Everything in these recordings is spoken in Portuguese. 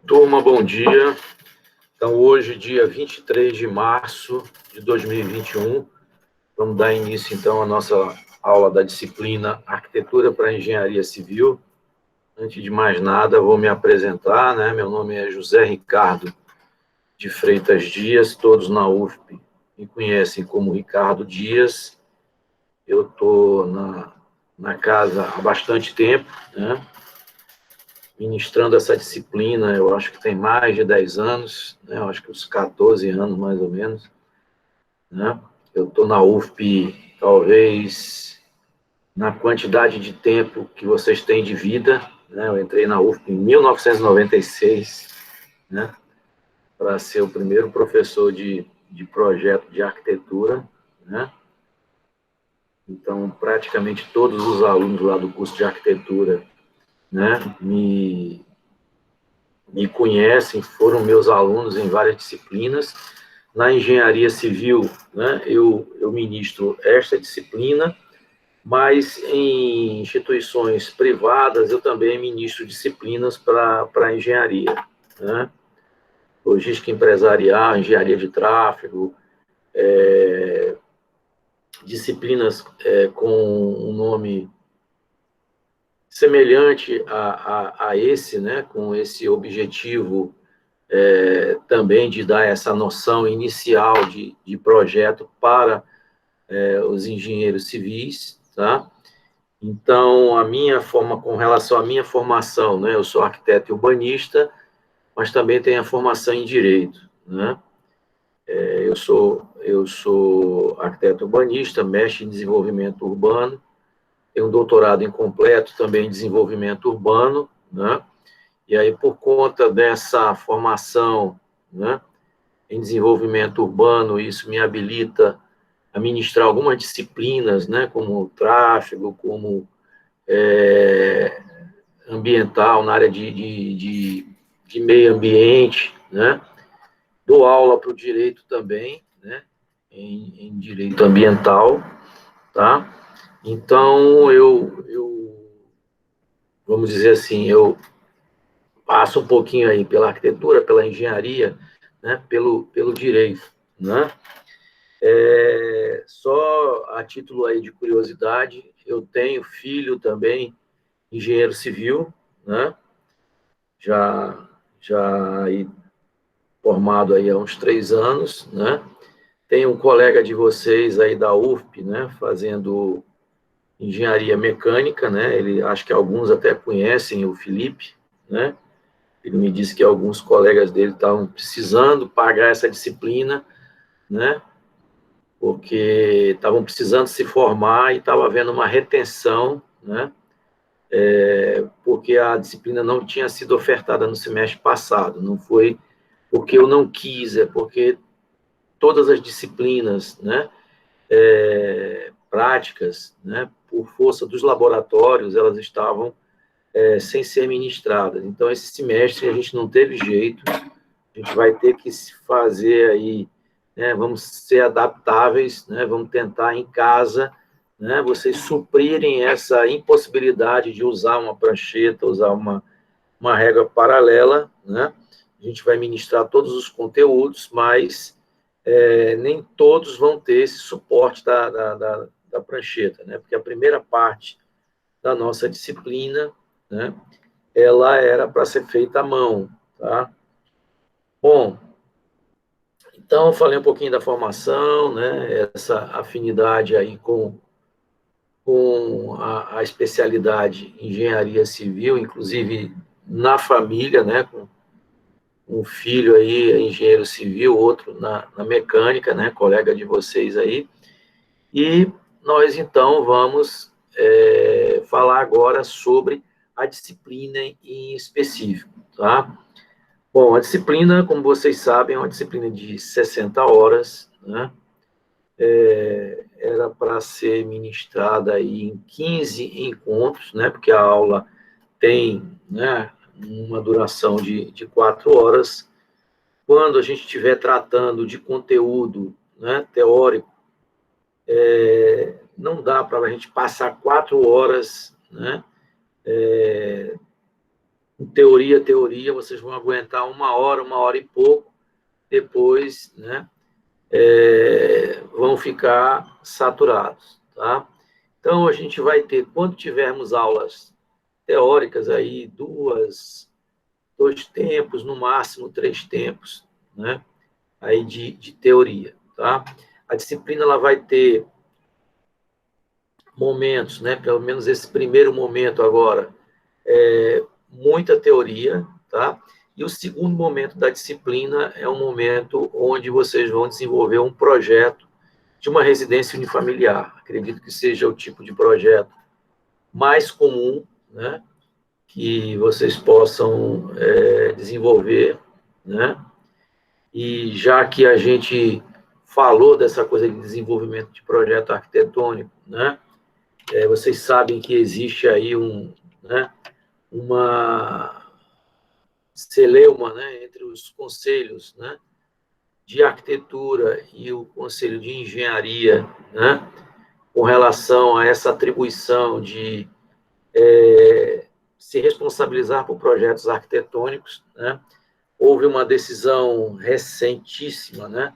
Turma, bom dia. Então, hoje, dia 23 de março de 2021, vamos dar início, então, à nossa aula da disciplina Arquitetura para Engenharia Civil. Antes de mais nada, vou me apresentar, né? Meu nome é José Ricardo de Freitas Dias, todos na UFP me conhecem como Ricardo Dias. Eu estou na casa há bastante tempo, né? Ministrando essa disciplina, eu acho que tem mais de 10 anos, né? Eu acho que uns 14 anos, mais ou menos, né? Eu estou na UFP, talvez, na quantidade de tempo que vocês têm de vida, né? Eu entrei na UFP em 1996, né? Para ser o primeiro professor de projeto de arquitetura, né? Então, praticamente todos os alunos lá do curso de arquitetura, né, me conhecem, foram meus alunos em várias disciplinas. Na engenharia civil, né, eu ministro esta disciplina, mas em instituições privadas eu também ministro disciplinas para engenharia, né? Logística empresarial, engenharia de tráfego, disciplinas com um nome semelhante a esse, né, com esse objetivo também de dar essa noção inicial de projeto para os engenheiros civis, tá? Então, a minha forma, com relação à minha formação, né, eu sou arquiteto e urbanista, mas também tenho a formação em direito, né? Eu sou arquiteto urbanista, mestre em desenvolvimento urbano, tenho um doutorado incompleto também em desenvolvimento urbano, né? E aí, por conta dessa formação, né, em desenvolvimento urbano, isso me habilita a ministrar algumas disciplinas, né, como tráfego, como ambiental, na área de meio ambiente, né? Dou aula para o direito também, né, em direito ambiental, tá? Então, vamos dizer assim, eu passo um pouquinho aí pela arquitetura, pela engenharia, né, pelo direito, né? Só a título aí de curiosidade, eu tenho filho também, engenheiro civil, né? Já aí, formado aí há uns 3 anos, né? Tem um colega de vocês aí da UFP, né, fazendo engenharia mecânica, né? Ele, acho que alguns até conhecem o Felipe, né? Ele me disse que alguns colegas dele estavam precisando pagar essa disciplina, né? Porque estavam precisando se formar e estava havendo uma retenção, né? Porque a disciplina não tinha sido ofertada no semestre passado. Não foi porque eu não quis, é porque todas as disciplinas, né, práticas, né, por força dos laboratórios, elas estavam sem ser ministradas. Então, esse semestre a gente não teve jeito, a gente vai ter que fazer aí, né, vamos ser adaptáveis, né, vamos tentar em casa, né, vocês suprirem essa impossibilidade de usar uma prancheta, usar uma régua paralela, né? A gente vai ministrar todos os conteúdos, mas nem todos vão ter esse suporte da prancheta, né? Porque a primeira parte da nossa disciplina, né, ela era para ser feita à mão, tá? Bom, então eu falei um pouquinho da formação, né, essa afinidade aí com a especialidade em engenharia civil, inclusive na família, né, com um filho aí, engenheiro civil, outro na mecânica, né, colega de vocês aí, e nós então vamos falar agora sobre a disciplina em específico, tá? Bom, a disciplina, como vocês sabem, é uma disciplina de 60 horas, né? Era para ser ministrada aí em 15 encontros, né? Porque a aula tem, né, uma duração de 4 horas. Quando a gente estiver tratando de conteúdo, né, teórico, não dá para a gente passar 4 horas, né, em teoria, vocês vão aguentar uma hora e pouco, depois, né, vão ficar saturados, tá? Então, a gente vai ter, quando tivermos aulas teóricas aí, dois tempos, no máximo 3 tempos, né, aí de teoria, tá? A disciplina, ela vai ter momentos, né, pelo menos esse primeiro momento agora, muita teoria, tá? E o segundo momento da disciplina é um momento onde vocês vão desenvolver um projeto de uma residência unifamiliar. Acredito que seja o tipo de projeto mais comum, né, que vocês possam desenvolver, né? E já que a gente falou dessa coisa de desenvolvimento de projeto arquitetônico, né? Vocês sabem que existe aí né, uma celeuma, né, entre os conselhos, né, de arquitetura e o conselho de engenharia, né, com relação a essa atribuição de se responsabilizar por projetos arquitetônicos, né. Houve uma decisão recentíssima, né,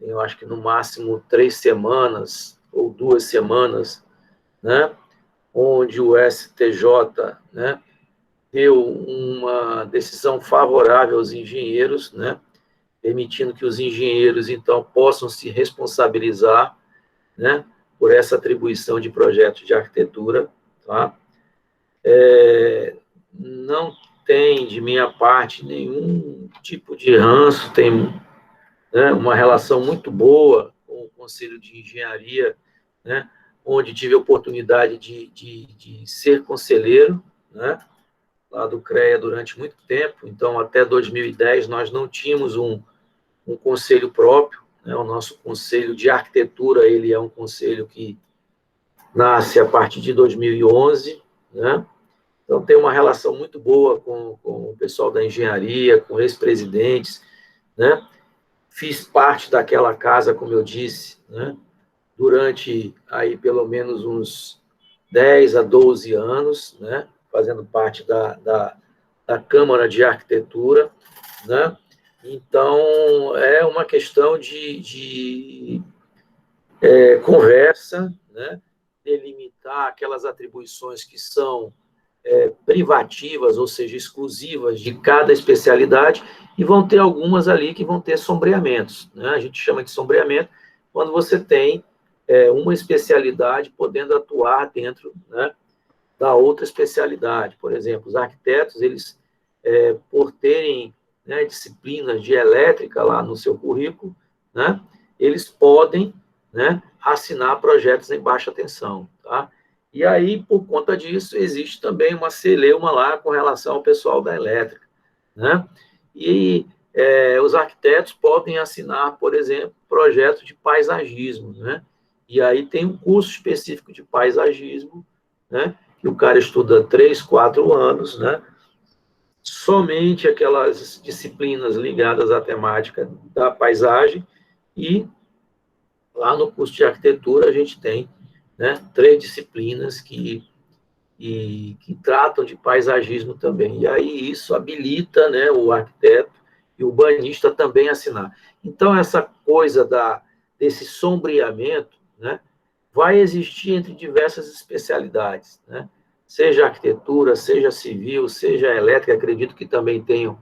eu acho que no máximo 3 semanas ou 2 semanas, né, onde o STJ, né, deu uma decisão favorável aos engenheiros, né, permitindo que os engenheiros, então, possam se responsabilizar, né, por essa atribuição de projetos de arquitetura, tá? Não tem, de minha parte, nenhum tipo de ranço, tem, né, uma relação muito boa com o Conselho de Engenharia, né, onde tive a oportunidade de ser conselheiro, né, lá do CREA durante muito tempo. Então, até 2010, nós não tínhamos um conselho próprio, né? O nosso conselho de arquitetura, ele é um conselho que nasce a partir de 2011, né? Então, tem uma relação muito boa com o pessoal da engenharia, com ex-presidentes, né? Fiz parte daquela casa, como eu disse, né, durante aí pelo menos uns 10 a 12 anos, né, fazendo parte da Câmara de Arquitetura, né? Então, é uma questão de conversa, né, delimitar aquelas atribuições que são privativas, ou seja, exclusivas de cada especialidade, e vão ter algumas ali que vão ter sombreamentos, né? A gente chama de sombreamento quando você tem uma especialidade podendo atuar dentro, né, da outra especialidade. Por exemplo, os arquitetos, eles, por terem, né, disciplinas de elétrica lá no seu currículo, né, eles podem, né, assinar projetos em baixa tensão, tá? E aí, por conta disso, existe também uma celeuma lá com relação ao pessoal da elétrica, né? E os arquitetos podem assinar, por exemplo, projetos de paisagismo, né? E aí tem um curso específico de paisagismo, né, que o cara estuda 3, 4 anos, né, somente aquelas disciplinas ligadas à temática da paisagem, e lá no curso de arquitetura a gente tem, né, 3 disciplinas que tratam de paisagismo também. E aí isso habilita, né, o arquiteto e o urbanista também a assinar. Então, essa coisa desse sombreamento, né, vai existir entre diversas especialidades, né? Seja arquitetura, seja civil, seja elétrica, acredito que também tenham,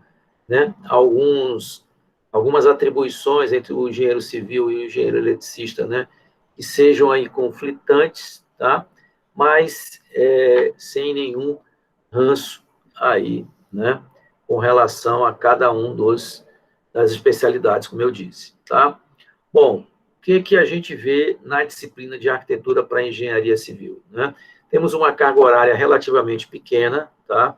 né, algumas atribuições entre o engenheiro civil e o engenheiro eletricista, né, que sejam aí conflitantes, tá? Mas sem nenhum ranço aí, né, com relação a cada um das especialidades, como eu disse, tá? Bom, o que a gente vê na disciplina de arquitetura para engenharia civil, né? Temos uma carga horária relativamente pequena, tá?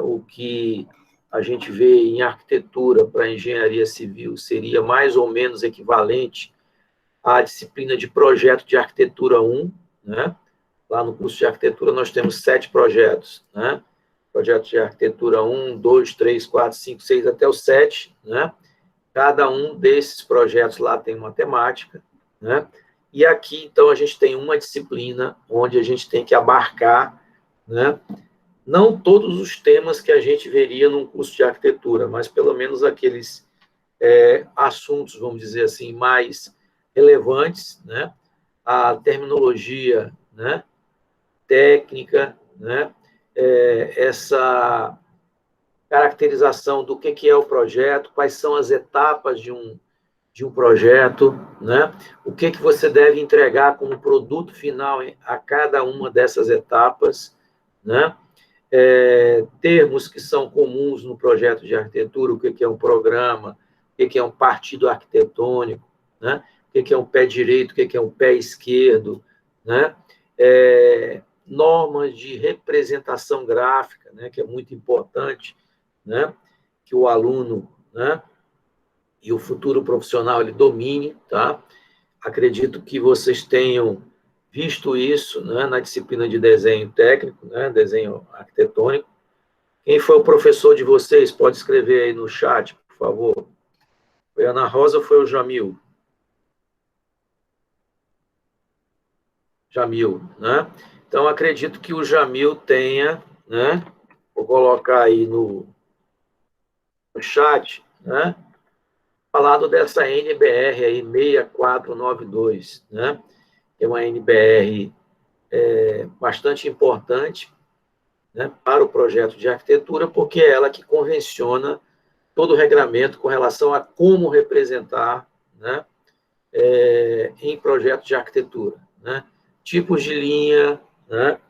O que a gente vê em arquitetura para engenharia civil seria mais ou menos equivalente à disciplina de projeto de arquitetura 1, né? Lá no curso de arquitetura nós temos 7 projetos, né? Projeto de arquitetura 1, 2, 3, 4, 5, 6, até o 7, né? Cada um desses projetos lá tem uma temática, né? E aqui, então, a gente tem uma disciplina onde a gente tem que abarcar, né, não todos os temas que a gente veria num curso de arquitetura, mas pelo menos aqueles assuntos, vamos dizer assim, mais relevantes, né? A terminologia, né? Técnica, né? Essa caracterização do que é o projeto, quais são as etapas de um projeto, né? O que você deve entregar como produto final a cada uma dessas etapas, né? Termos que são comuns no projeto de arquitetura, o que é um programa, o que é um partido arquitetônico, né? O que é um pé direito, o que é um pé esquerdo, né? Normas de representação gráfica, né? Que é muito importante, né? Que o aluno, né? E o futuro profissional ele domine, tá? Acredito que vocês tenham visto isso, né? Na disciplina de desenho técnico, né? Desenho arquitetônico. Quem foi o professor de vocês? Pode escrever aí no chat, por favor. Foi a Ana Rosa ou foi o Jamil? Jamil, né? Então, acredito que o Jamil tenha, né? Vou colocar aí no chat, né? Falado dessa NBR aí, 6492, né? Que é uma NBR bastante importante, né, para o projeto de arquitetura, porque é ela que convenciona todo o regramento com relação a como representar, né, em projeto de arquitetura, né, tipos de linha, né,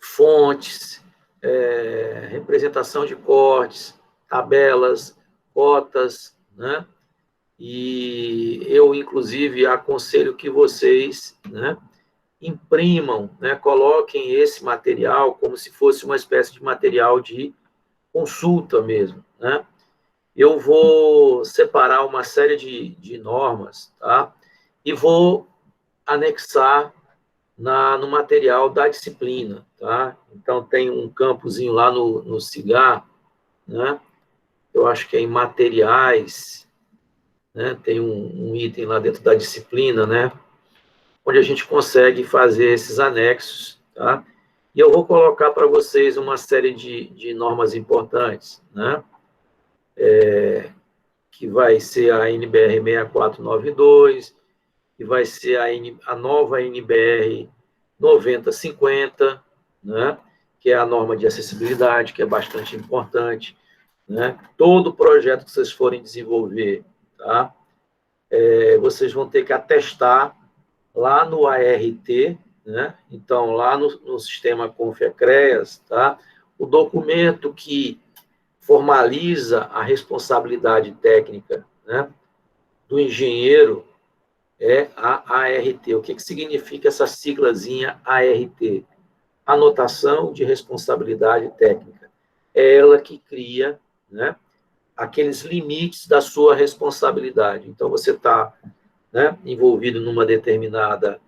fontes, representação de cortes, tabelas, cotas, né, e eu, inclusive, aconselho que vocês, né, imprimam, né, coloquem esse material como se fosse uma espécie de material de consulta mesmo, né? Eu vou separar uma série de normas, tá? E vou anexar no material da disciplina, tá? Então, tem um campozinho lá no CIGAR, né? Eu acho que é em materiais, né? Tem um item lá dentro da disciplina, né? Onde a gente consegue fazer esses anexos, tá? E eu vou colocar para vocês uma série de normas importantes, né? Que vai ser a NBR 6492, que vai ser a nova NBR 9050, né? Que é a norma de acessibilidade, que é bastante importante, né? Todo projeto que vocês forem desenvolver, tá? Vocês vão ter que atestar lá no ART, né? Então, lá no sistema ConfECREAS, tá? O documento que formaliza a responsabilidade técnica, né, do engenheiro é a ART. O que significa essa siglazinha ART? Anotação de responsabilidade técnica. É ela que cria, né, aqueles limites da sua responsabilidade. Então, você está, né, envolvido numa determinada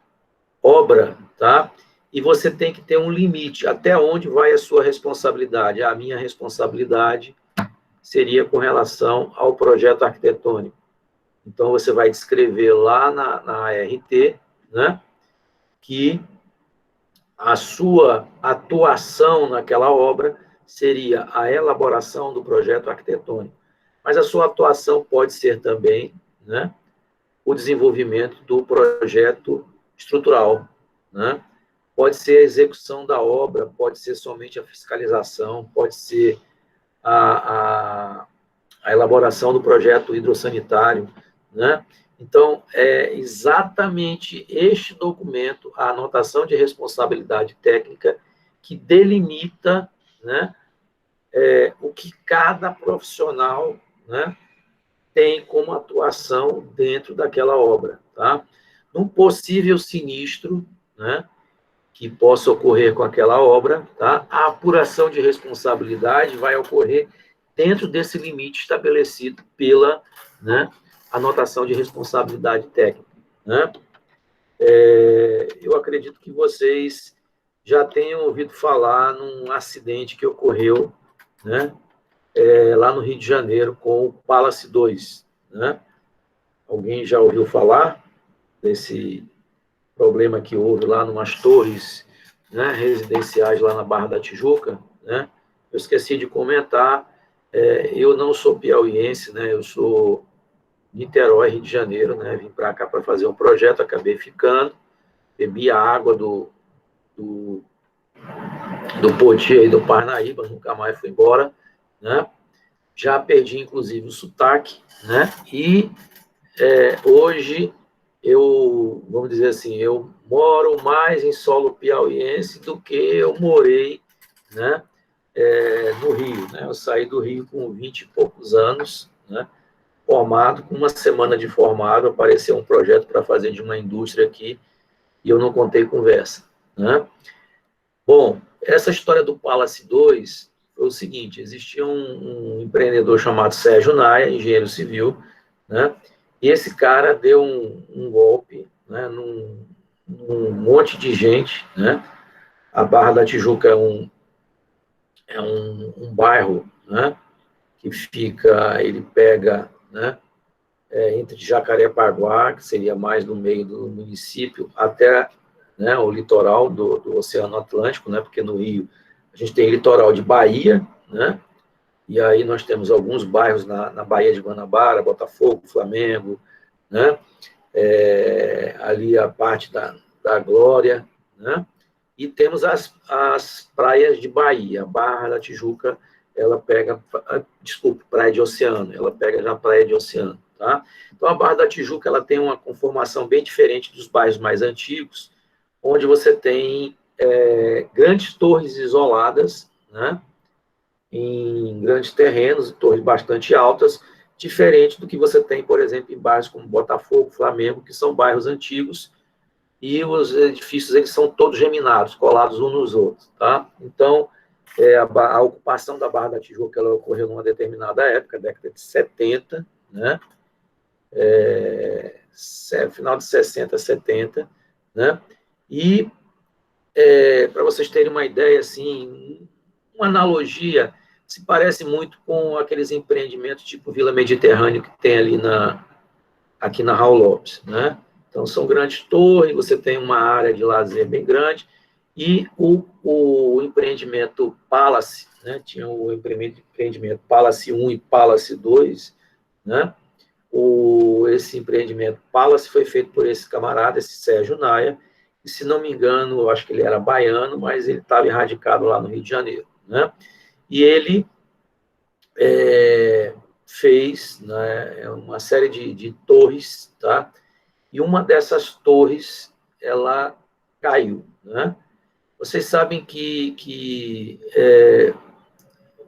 obra, tá? E você tem que ter um limite, até onde vai a sua responsabilidade. A minha responsabilidade seria com relação ao projeto arquitetônico. Então, você vai descrever lá na ART, né, que a sua atuação naquela obra seria a elaboração do projeto arquitetônico. Mas a sua atuação pode ser também, né, o desenvolvimento do projeto estrutural, né? Pode ser a execução da obra, pode ser somente a fiscalização, pode ser a elaboração do projeto hidrossanitário, né? Então, é exatamente este documento, a anotação de responsabilidade técnica, que delimita, né, o que cada profissional, né, tem como atuação dentro daquela obra, tá? Num possível sinistro, né, que possa ocorrer com aquela obra, tá? A apuração de responsabilidade vai ocorrer dentro desse limite estabelecido pela, né, anotação de responsabilidade técnica, né? Eu acredito que vocês já tenham ouvido falar num acidente que ocorreu, né, lá no Rio de Janeiro com o Palace 2, né? Alguém já ouviu falar desse problema que houve lá numas torres, né, residenciais lá na Barra da Tijuca, né? Eu esqueci de comentar, eu não sou piauiense, né? Eu sou Niterói, Rio de Janeiro, né? Vim para cá para fazer um projeto, acabei ficando, bebi a água do, do Poti aí do Parnaíba, nunca mais fui embora, né? Já perdi, inclusive, o sotaque, né? E hoje vamos dizer assim, eu moro mais em solo piauiense do que eu morei, né, no Rio, né? Eu saí do Rio com 20 e poucos anos, né, formado, com uma semana de formado, apareceu um projeto para fazer de uma indústria aqui e eu não contei conversa, né? Bom, essa história do Palace 2 foi o seguinte, existia um empreendedor chamado Sérgio Naia, engenheiro civil, né? E esse cara deu um golpe, né, num monte de gente, né? A Barra da Tijuca é um bairro, né, que fica, ele pega, né, entre Jacarepaguá, que seria mais no meio do município, até, né, o litoral do Oceano Atlântico, né, porque no Rio a gente tem litoral de Bahia, né, e aí nós temos alguns bairros na Baía de Guanabara, Botafogo, Flamengo, né, ali a parte da Glória, né, e temos as praias de Bahia, a Barra da Tijuca, ela pega, desculpe, praia de Oceano, ela pega na praia de Oceano, tá? Então, a Barra da Tijuca, ela tem uma conformação bem diferente dos bairros mais antigos, onde você tem grandes torres isoladas, né, em grandes terrenos, torres bastante altas, diferente do que você tem, por exemplo, em bairros como Botafogo, Flamengo, que são bairros antigos, e os edifícios eles são todos geminados, colados uns nos outros, tá? Então, a ocupação da Barra da Tijuca ela ocorreu numa determinada época, década de 70, né? Final de 60, 70, né? E, para vocês terem uma ideia, assim, uma analogia, se parece muito com aqueles empreendimentos tipo Vila Mediterrâneo que tem ali aqui na Raul Lopes, né? Então, são grandes torres, você tem uma área de lazer bem grande, e o empreendimento Palace, né? Tinha o empreendimento Palace 1 e Palace 2, né? Esse empreendimento Palace foi feito por esse camarada, esse Sérgio Naia, e, se não me engano, eu acho que ele era baiano, mas ele estava erradicado lá no Rio de Janeiro, né? E ele fez, né, uma série de torres, tá? E uma dessas torres, ela caiu, né? Vocês sabem que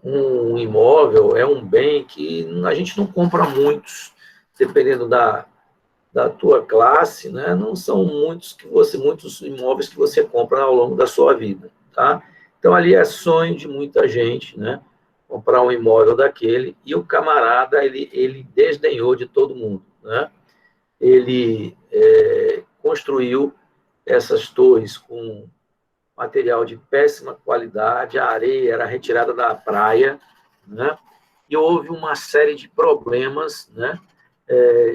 um imóvel é um bem que a gente não compra muitos, dependendo da tua classe, né? Não são muitos imóveis que você compra ao longo da sua vida, tá? Então, ali é sonho de muita gente, né? Comprar um imóvel daquele, e o camarada, ele desdenhou de todo mundo, né? Ele construiu essas torres com material de péssima qualidade, a areia era retirada da praia, né? E houve uma série de problemas, né,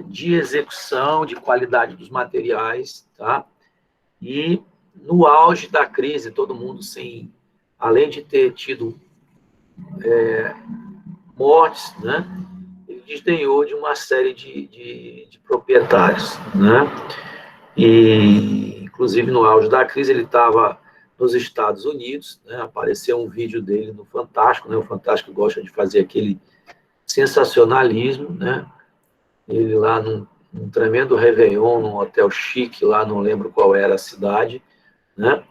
de execução, de qualidade dos materiais, tá? E no auge da crise, todo mundo sem, além de ter tido mortes, né, ele desdenhou de uma série de proprietários, né? E, inclusive, no auge da crise, ele estava nos Estados Unidos, né? Apareceu um vídeo dele no Fantástico, né? O Fantástico gosta de fazer aquele sensacionalismo, né? Ele lá num tremendo Réveillon, num hotel chique lá, não lembro qual era a cidade, né?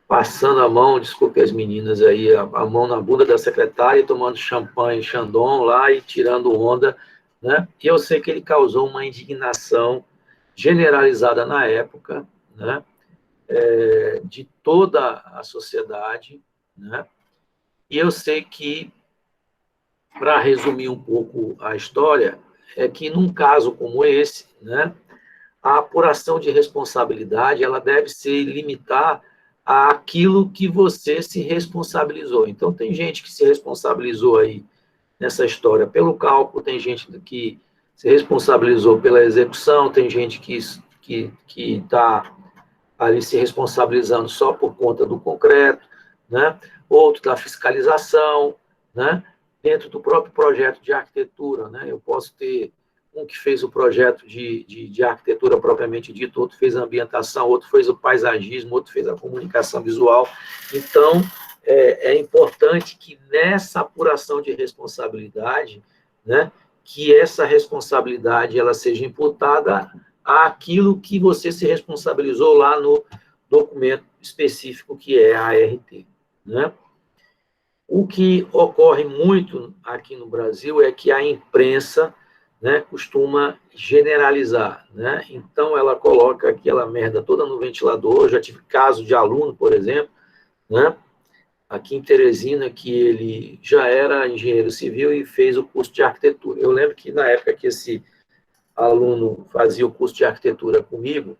Passando a mão, desculpe as meninas aí, a mão na bunda da secretária, tomando champanhe Chandon lá e tirando onda, né? E eu sei que ele causou uma indignação generalizada na época, né? De toda a sociedade, né? E eu sei que, para resumir um pouco a história, é que num caso como esse, né, a apuração de responsabilidade ela deve se limitar àquilo que você se responsabilizou. Então, tem gente que se responsabilizou aí nessa história pelo cálculo, tem gente que se responsabilizou pela execução, tem gente que está ali se responsabilizando só por conta do concreto, né? Outro da fiscalização, né? Dentro do próprio projeto de arquitetura, né? Eu posso ter um que fez o projeto de arquitetura propriamente dito, outro fez a ambientação, outro fez o paisagismo, outro fez a comunicação visual. Então, é importante que nessa apuração de responsabilidade, né, que essa responsabilidade ela seja imputada àquilo que você se responsabilizou lá no documento específico que é a ART, né? O que ocorre muito aqui no Brasil é que a imprensa, né, costuma generalizar, né? Então ela coloca aquela merda toda no ventilador. Eu já tive caso de aluno, por exemplo, né, aqui em Teresina, que ele já era engenheiro civil e fez o curso de arquitetura. Eu lembro que na época que esse aluno fazia o curso de arquitetura comigo,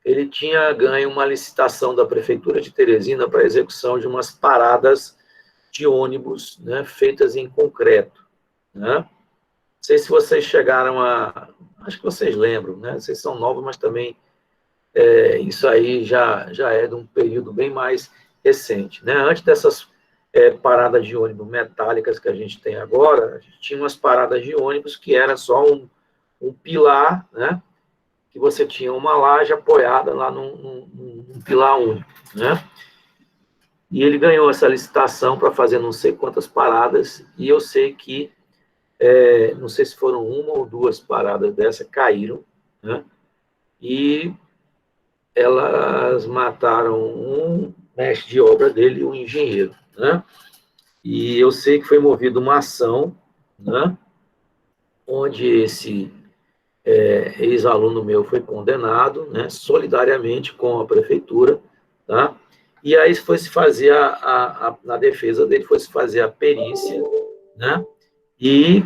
ele tinha ganho uma licitação da Prefeitura de Teresina para a execução de umas paradas de ônibus, né, feitas em concreto, né? Não sei se vocês chegaram a... Acho que vocês lembram, né? Vocês são novos, mas também isso aí já é de um período bem mais recente, né? Antes dessas paradas de ônibus metálicas que a gente tem agora, a gente tinha umas paradas de ônibus que era só um pilar, né? Que você tinha uma laje apoiada lá num pilar único, né? E ele ganhou essa licitação para fazer não sei quantas paradas, e eu sei que, não sei se foram uma ou duas paradas dessa, caíram, né? E elas mataram um mestre de obra dele e um engenheiro, né? E eu sei que foi movida uma ação, né? Onde esse ex-aluno meu foi condenado, né? Solidariamente com a prefeitura, tá? E aí foi se fazer na defesa dele, foi se fazer a perícia, né? E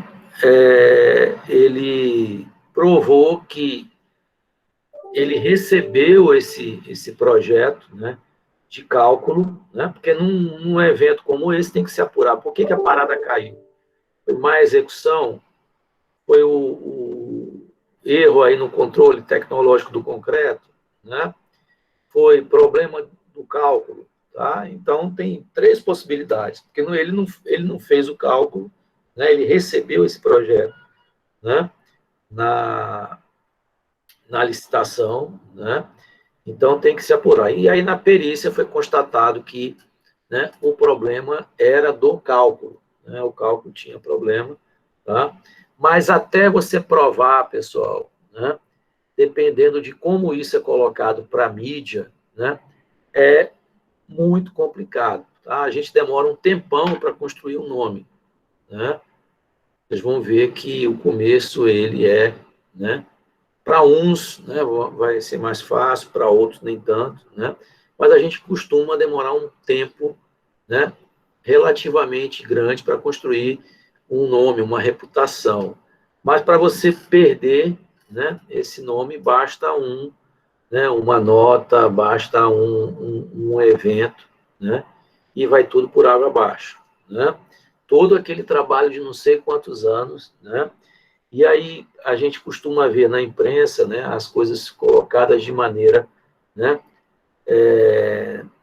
ele provou que ele recebeu esse projeto, né, de cálculo, né? Porque num evento como esse tem que se apurar por que a parada caiu. Foi má execução? Foi o erro aí no controle tecnológico do concreto, né? Foi problema do cálculo, tá? Então tem três possibilidades, porque ele não fez o cálculo, né? Ele recebeu esse projeto, né, na licitação, né? Então tem que se apurar. E aí na perícia foi constatado que, né, o problema era do cálculo, né? O cálculo tinha problema, tá? Mas até você provar, pessoal, né, dependendo de como isso é colocado para a mídia, né, é muito complicado, tá? A gente demora um tempão para construir um nome, né? Vocês vão ver que o começo ele né, para uns, né, vai ser mais fácil, para outros nem tanto, né? Mas a gente costuma demorar um tempo, né, relativamente grande para construir um nome, uma reputação. Mas para você perder, né, esse nome, basta né, uma nota, basta um evento, né, e vai tudo por água abaixo, né? Todo aquele trabalho de não sei quantos anos, né? E aí a gente costuma ver na imprensa, né, as coisas colocadas de maneira, né,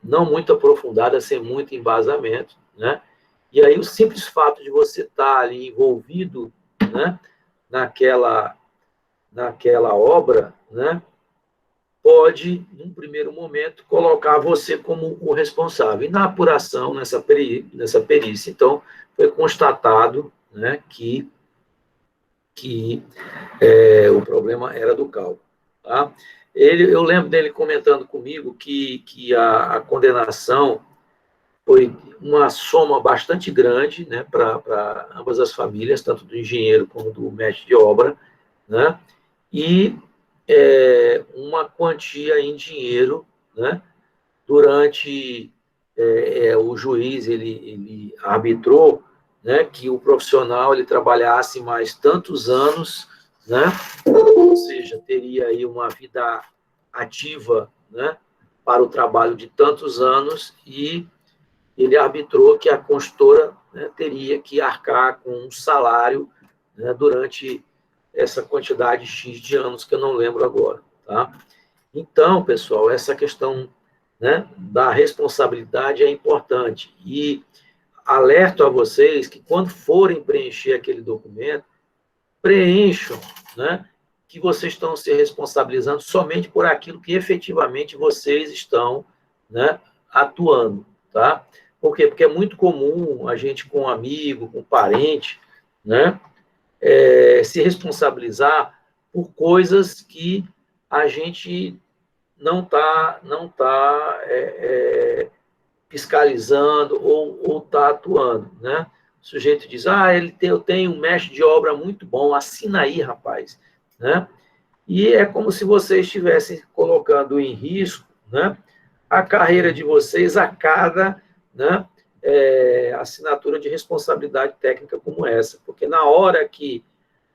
não muito aprofundada, sem muito embasamento, né? E aí o simples fato de você estar ali envolvido, né, naquela obra, né, pode, num primeiro momento, colocar você como o responsável. E na apuração, nessa perícia, então, foi constatado, né, que o problema era do cálculo. Tá? Eu lembro dele comentando comigo que a condenação foi uma soma bastante grande, né, para ambas as famílias, tanto do engenheiro como do mestre de obra, né, e uma quantia em dinheiro, né, durante o juiz ele arbitrou, né, que o profissional ele trabalhasse mais tantos anos, né, ou seja, teria aí uma vida ativa, né, para o trabalho de tantos anos, e ele arbitrou que a consultora, né, teria que arcar com um salário, né, durante essa quantidade X de anos que eu não lembro agora, tá? Então, pessoal, essa questão, né, da responsabilidade é importante. E alerto a vocês que, quando forem preencher aquele documento, preencham, né, que vocês estão se responsabilizando somente por aquilo que efetivamente vocês estão, né, atuando, tá? Por quê? Porque é muito comum a gente, com um amigo, com um parente, né, se responsabilizar por coisas que a gente não tá fiscalizando ou está atuando, né? O sujeito diz, eu tenho um mestre de obra muito bom, assina aí, rapaz, né? E é como se vocês estivessem colocando em risco, né, a carreira de vocês a cada, né, assinatura de responsabilidade técnica como essa, porque na hora que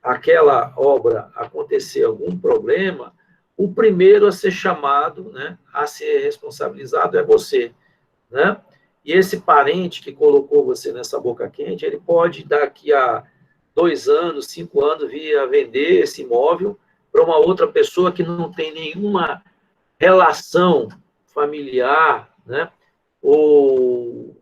aquela obra acontecer algum problema, o primeiro a ser chamado, né, a ser responsabilizado é você, né? E esse parente que colocou você nessa boca quente, ele pode, daqui a 2 anos, 5 anos, vir a vender esse imóvel para uma outra pessoa que não tem nenhuma relação familiar, né? Ou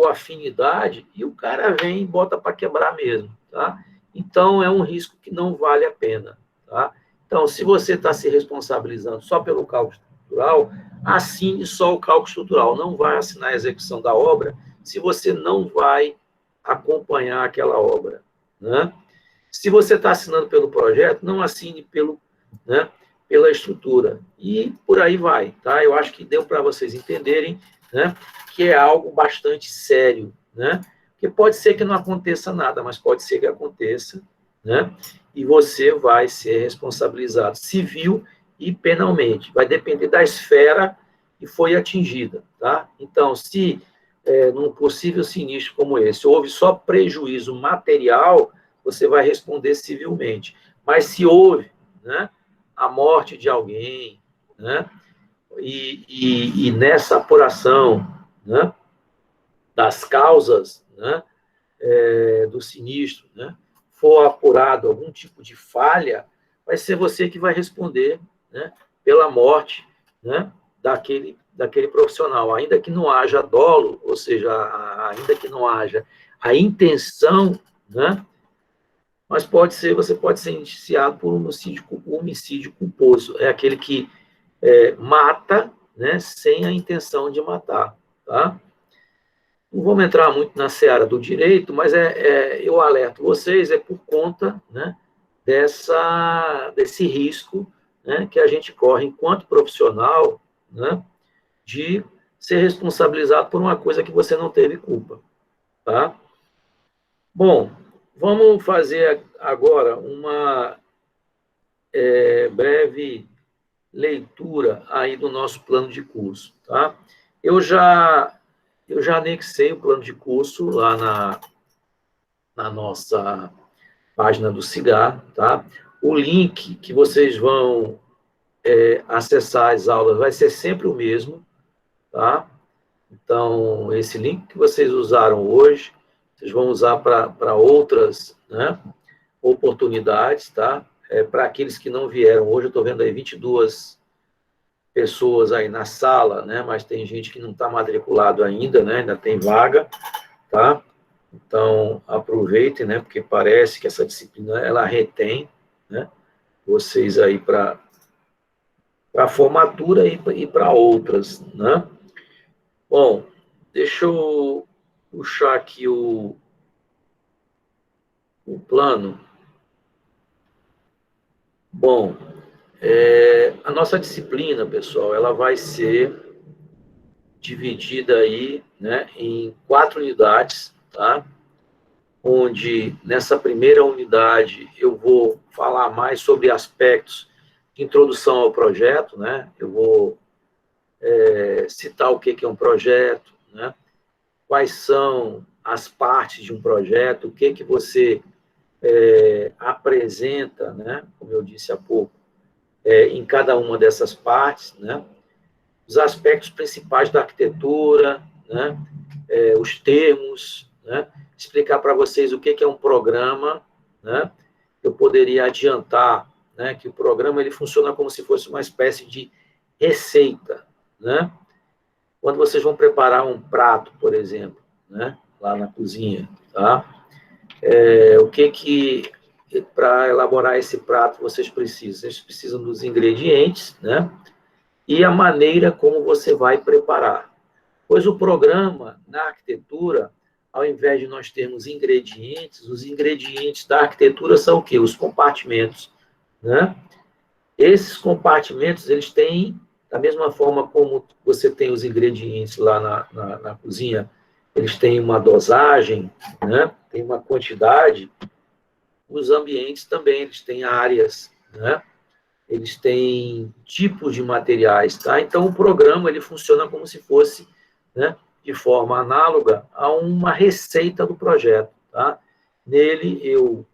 afinidade, e o cara vem e bota para quebrar mesmo, tá? Então, é um risco que não vale a pena, tá? Então, se você está se responsabilizando só pelo cálculo estrutural, assine só o cálculo estrutural, não vai assinar a execução da obra se você não vai acompanhar aquela obra, né? Se você está assinando pelo projeto, não assine né, pela estrutura. E por aí vai, tá? Eu acho que deu para vocês entenderem, né, que é algo bastante sério, né? Porque pode ser que não aconteça nada, mas pode ser que aconteça, né? E você vai ser responsabilizado civil e penalmente. Vai depender da esfera que foi atingida, tá? Então, se num possível sinistro como esse houve só prejuízo material, você vai responder civilmente. Mas se houve, né, a morte de alguém, né, e nessa apuração, né, das causas, né, do sinistro, né, for apurado algum tipo de falha, vai ser você que vai responder, né, pela morte, né, daquele profissional, ainda que não haja dolo, ou seja, ainda que não haja a intenção, né, mas você pode ser indiciado por homicídio culposo. É aquele que mata, né, sem a intenção de matar, tá? Não vamos entrar muito na seara do direito, mas eu alerto vocês, por conta, né, desse risco, né, que a gente corre enquanto profissional, né, de ser responsabilizado por uma coisa que você não teve culpa, tá? Bom, vamos fazer agora uma breve leitura aí do nosso plano de curso, tá? Eu já, eu já anexei o plano de curso lá na nossa página do CIGAR, tá? O link que vocês vão acessar as aulas vai ser sempre o mesmo, tá? Então, esse link que vocês usaram hoje, vocês vão usar para outras, né, oportunidades, tá? Para aqueles que não vieram hoje, eu estou vendo aí 22 pessoas aí na sala, né? Mas tem gente que não está matriculado ainda, né? Ainda tem vaga, tá? Então, aproveitem, né? Porque parece que essa disciplina, ela retém, né, vocês aí para a formatura e para outras, né? Bom, deixa eu puxar aqui o plano. Bom, a nossa disciplina, pessoal, ela vai ser dividida aí, né, em 4 unidades, tá? Onde nessa primeira unidade eu vou falar mais sobre aspectos de introdução ao projeto, né? Eu vou citar o que é um projeto, né? Quais são as partes de um projeto, o que você apresenta, né? Como eu disse há pouco, em cada uma dessas partes, né? Os aspectos principais da arquitetura, né? Os termos, né? Explicar para vocês o que é um programa, né? Eu poderia adiantar, né, que o programa ele funciona como se fosse uma espécie de receita, né? Quando vocês vão preparar um prato, por exemplo, né? Lá na cozinha, tá? O que para elaborar esse prato vocês precisam? Vocês precisam dos ingredientes, né? E a maneira como você vai preparar. Pois o programa, na arquitetura, ao invés de nós termos ingredientes, os ingredientes da arquitetura são o quê? Os compartimentos, né? Esses compartimentos, eles têm, da mesma forma como você tem os ingredientes lá na cozinha, eles têm uma dosagem, né? Tem uma quantidade, os ambientes também, eles têm áreas, né? Eles têm tipos de materiais, tá? Então, o programa, ele funciona como se fosse, né, de forma análoga a uma receita do projeto, tá? Nele, eu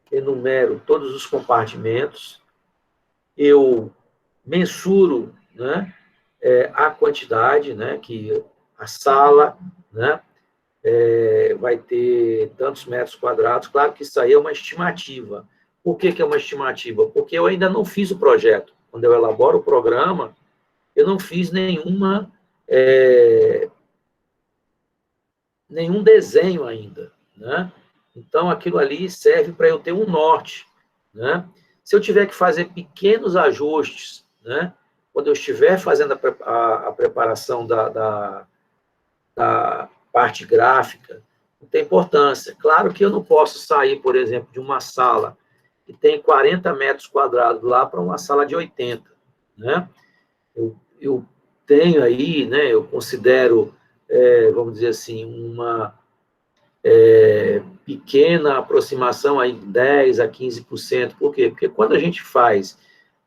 enumero todos os compartimentos, eu mensuro, né, a quantidade, né, que a sala, né, vai ter tantos metros quadrados. Claro que isso aí é uma estimativa. Por que é uma estimativa? Porque eu ainda não fiz o projeto. Quando eu elaboro o programa, eu não fiz nenhum desenho ainda, né? Então, aquilo ali serve para eu ter um norte, né? Se eu tiver que fazer pequenos ajustes, né? Quando eu estiver fazendo a preparação da parte gráfica, não tem importância. Claro que eu não posso sair, por exemplo, de uma sala que tem 40 metros quadrados lá para uma sala de 80, né? Eu tenho aí, né, eu considero, vamos dizer assim, uma pequena aproximação, aí 10% a 15%. Por quê? Porque quando a gente faz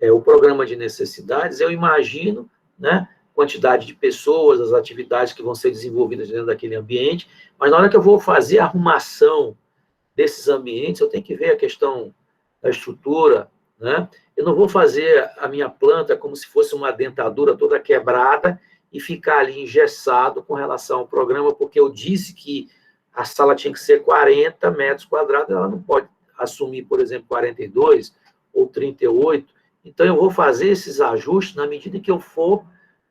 o programa de necessidades, eu imagino, né, quantidade de pessoas, as atividades que vão ser desenvolvidas dentro daquele ambiente, mas na hora que eu vou fazer a arrumação desses ambientes, eu tenho que ver a questão da estrutura, né? Eu não vou fazer a minha planta como se fosse uma dentadura toda quebrada e ficar ali engessado com relação ao programa, porque eu disse que a sala tinha que ser 40 metros quadrados, ela não pode assumir, por exemplo, 42 ou 38. Então, eu vou fazer esses ajustes na medida que eu for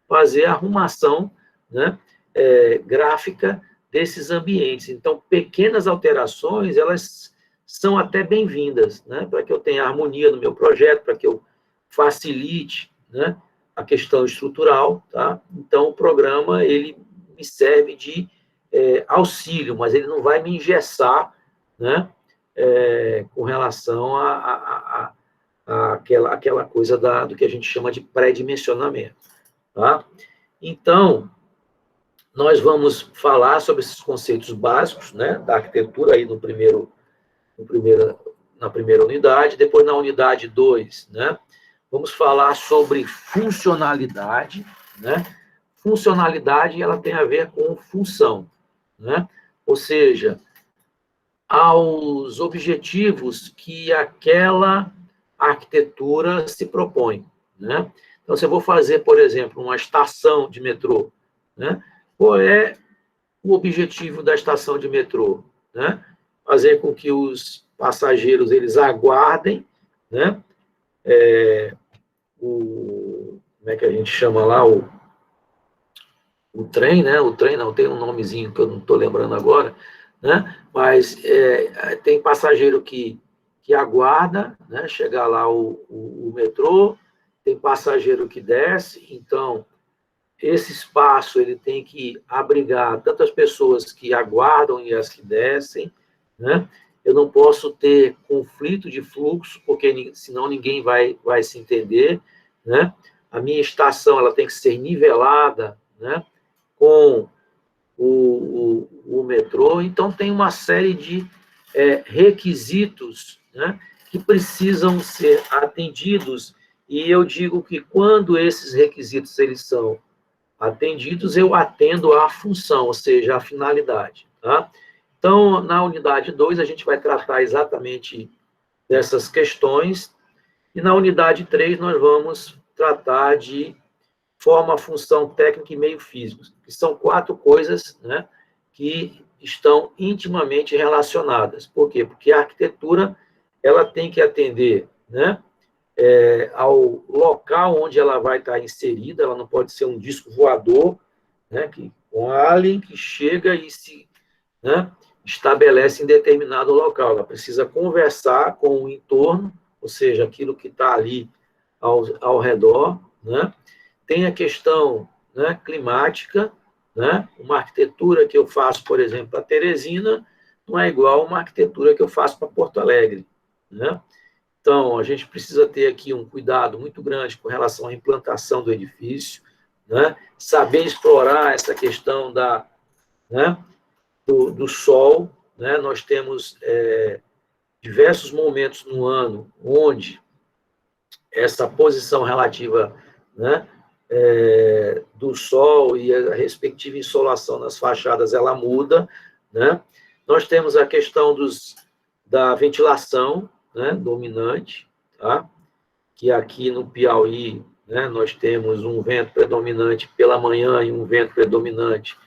fazer a arrumação, né, gráfica desses ambientes. Então, pequenas alterações, elas são até bem-vindas, né, para que eu tenha harmonia no meu projeto, para que eu facilite, né, a questão estrutural, tá? Então, o programa, ele me serve de auxílio, mas ele não vai me engessar, né, com relação àquela coisa do que a gente chama de pré-dimensionamento, tá? Então, nós vamos falar sobre esses conceitos básicos, né, da arquitetura aí na primeira unidade, depois na unidade 2, né, vamos falar sobre funcionalidade, né? Funcionalidade, ela tem a ver com função, né? Ou seja, aos objetivos que aquela arquitetura se propõe, né? Então, se eu vou fazer, por exemplo, uma estação de metrô, né? Qual é o objetivo da estação de metrô, né? Fazer com que os passageiros eles aguardem, né? Como é que a gente chama lá o trem, né? O trem não tem um nomezinho que eu não estou lembrando agora, né? Mas tem passageiro que aguarda, né? Chegar lá o metrô, tem passageiro que desce, então esse espaço ele tem que abrigar tantas pessoas que aguardam e as que descem, né? Eu não posso ter conflito de fluxo, porque senão ninguém vai se entender, né? A minha estação ela tem que ser nivelada, né, com o metrô, então tem uma série de requisitos, né, que precisam ser atendidos, e eu digo que quando esses requisitos eles são atendidos, eu atendo à função, ou seja, à finalidade, tá? Então, na unidade 2, a gente vai tratar exatamente dessas questões, e na unidade 3, nós vamos tratar de forma, função, técnica e meio físico, que são 4 coisas, né, que estão intimamente relacionadas. Por quê? Porque a arquitetura ela tem que atender, né, ao local onde ela vai estar inserida. Ela não pode ser um disco voador, né, um alien que chega e se, né, estabelece em determinado local. Ela precisa conversar com o entorno, ou seja, aquilo que está ali ao redor, né? Tem a questão, né, climática, né? Uma arquitetura que eu faço, por exemplo, para Teresina, não é igual a uma arquitetura que eu faço para Porto Alegre, né? Então, a gente precisa ter aqui um cuidado muito grande com relação à implantação do edifício, né? Saber explorar essa questão né, do sol, né? Nós temos diversos momentos no ano onde essa posição relativa, né, do sol e a respectiva insolação nas fachadas, ela muda, né? Nós temos a questão da ventilação, né, dominante, tá? Que aqui no Piauí, né, nós temos um vento predominante pela manhã e um vento predominante,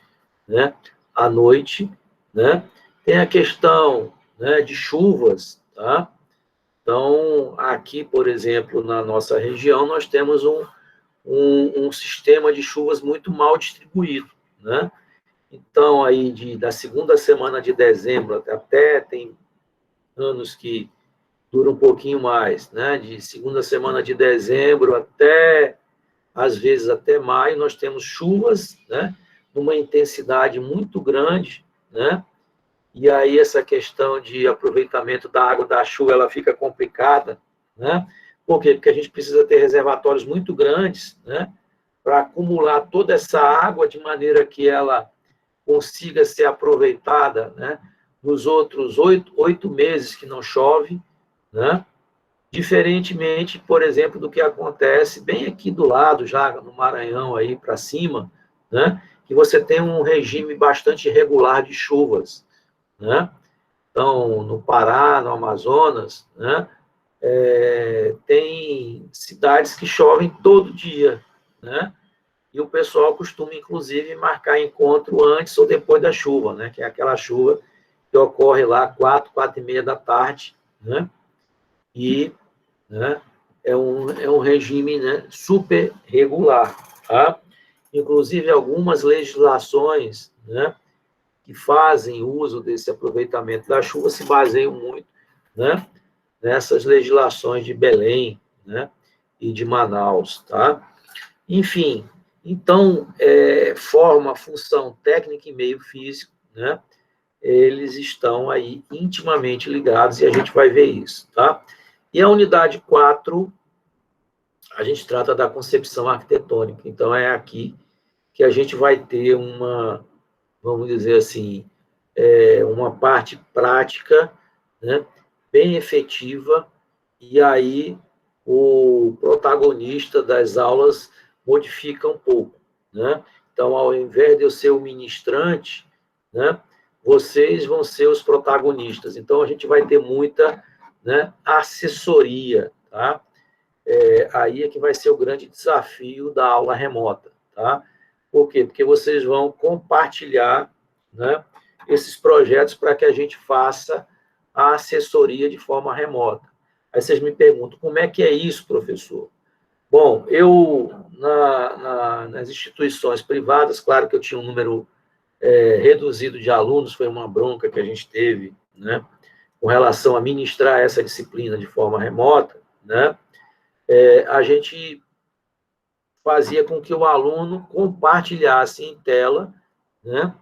né, à noite, né? Tem a questão, né, de chuvas, tá? Então, aqui, por exemplo, na nossa região, nós temos um sistema de chuvas muito mal distribuído, né? Então, aí, da segunda semana de dezembro até tem anos que dura um pouquinho mais, né? De segunda semana de dezembro até, às vezes, até maio, nós temos chuvas, né? Numa intensidade muito grande, né? E aí essa questão de aproveitamento da água da chuva, ela fica complicada, né? Por quê? Porque a gente precisa ter reservatórios muito grandes, né? Para acumular toda essa água de maneira que ela consiga ser aproveitada, né? Nos outros 8 meses que não chove, né? Diferentemente, por exemplo, do que acontece bem aqui do lado, já no Maranhão, aí para cima, né? Que você tem um regime bastante irregular de chuvas, né? Então, no Pará, no Amazonas, né? Tem cidades que chovem todo dia, né? E o pessoal costuma, inclusive, marcar encontro antes ou depois da chuva, né? Que é aquela chuva que ocorre lá 4h e meia da tarde, né? E, né, é um regime, né, super regular, tá? Inclusive, algumas legislações, né, que fazem uso desse aproveitamento da chuva se baseiam muito, né, nessas legislações de Belém, né, e de Manaus, tá? Enfim, então, forma, função técnica e meio físico, né, eles estão aí intimamente ligados e a gente vai ver isso, tá? E a unidade 4, a gente trata da concepção arquitetônica. Então, é aqui que a gente vai ter vamos dizer assim, uma parte prática, né, bem efetiva, e aí o protagonista das aulas modifica um pouco, né? Então, ao invés de eu ser o ministrante, né, vocês vão ser os protagonistas. Então, a gente vai ter muita, né, assessoria, tá? Aí é que vai ser o grande desafio da aula remota, tá? Por quê? Porque vocês vão compartilhar, né, esses projetos para que a gente faça a assessoria de forma remota. Aí vocês me perguntam, como é que é isso, professor? Bom, eu, nas instituições privadas, claro que eu tinha um número reduzido de alunos, foi uma bronca que a gente teve, né, com relação a ministrar essa disciplina de forma remota, né, a gente fazia com que o aluno compartilhasse em tela, né,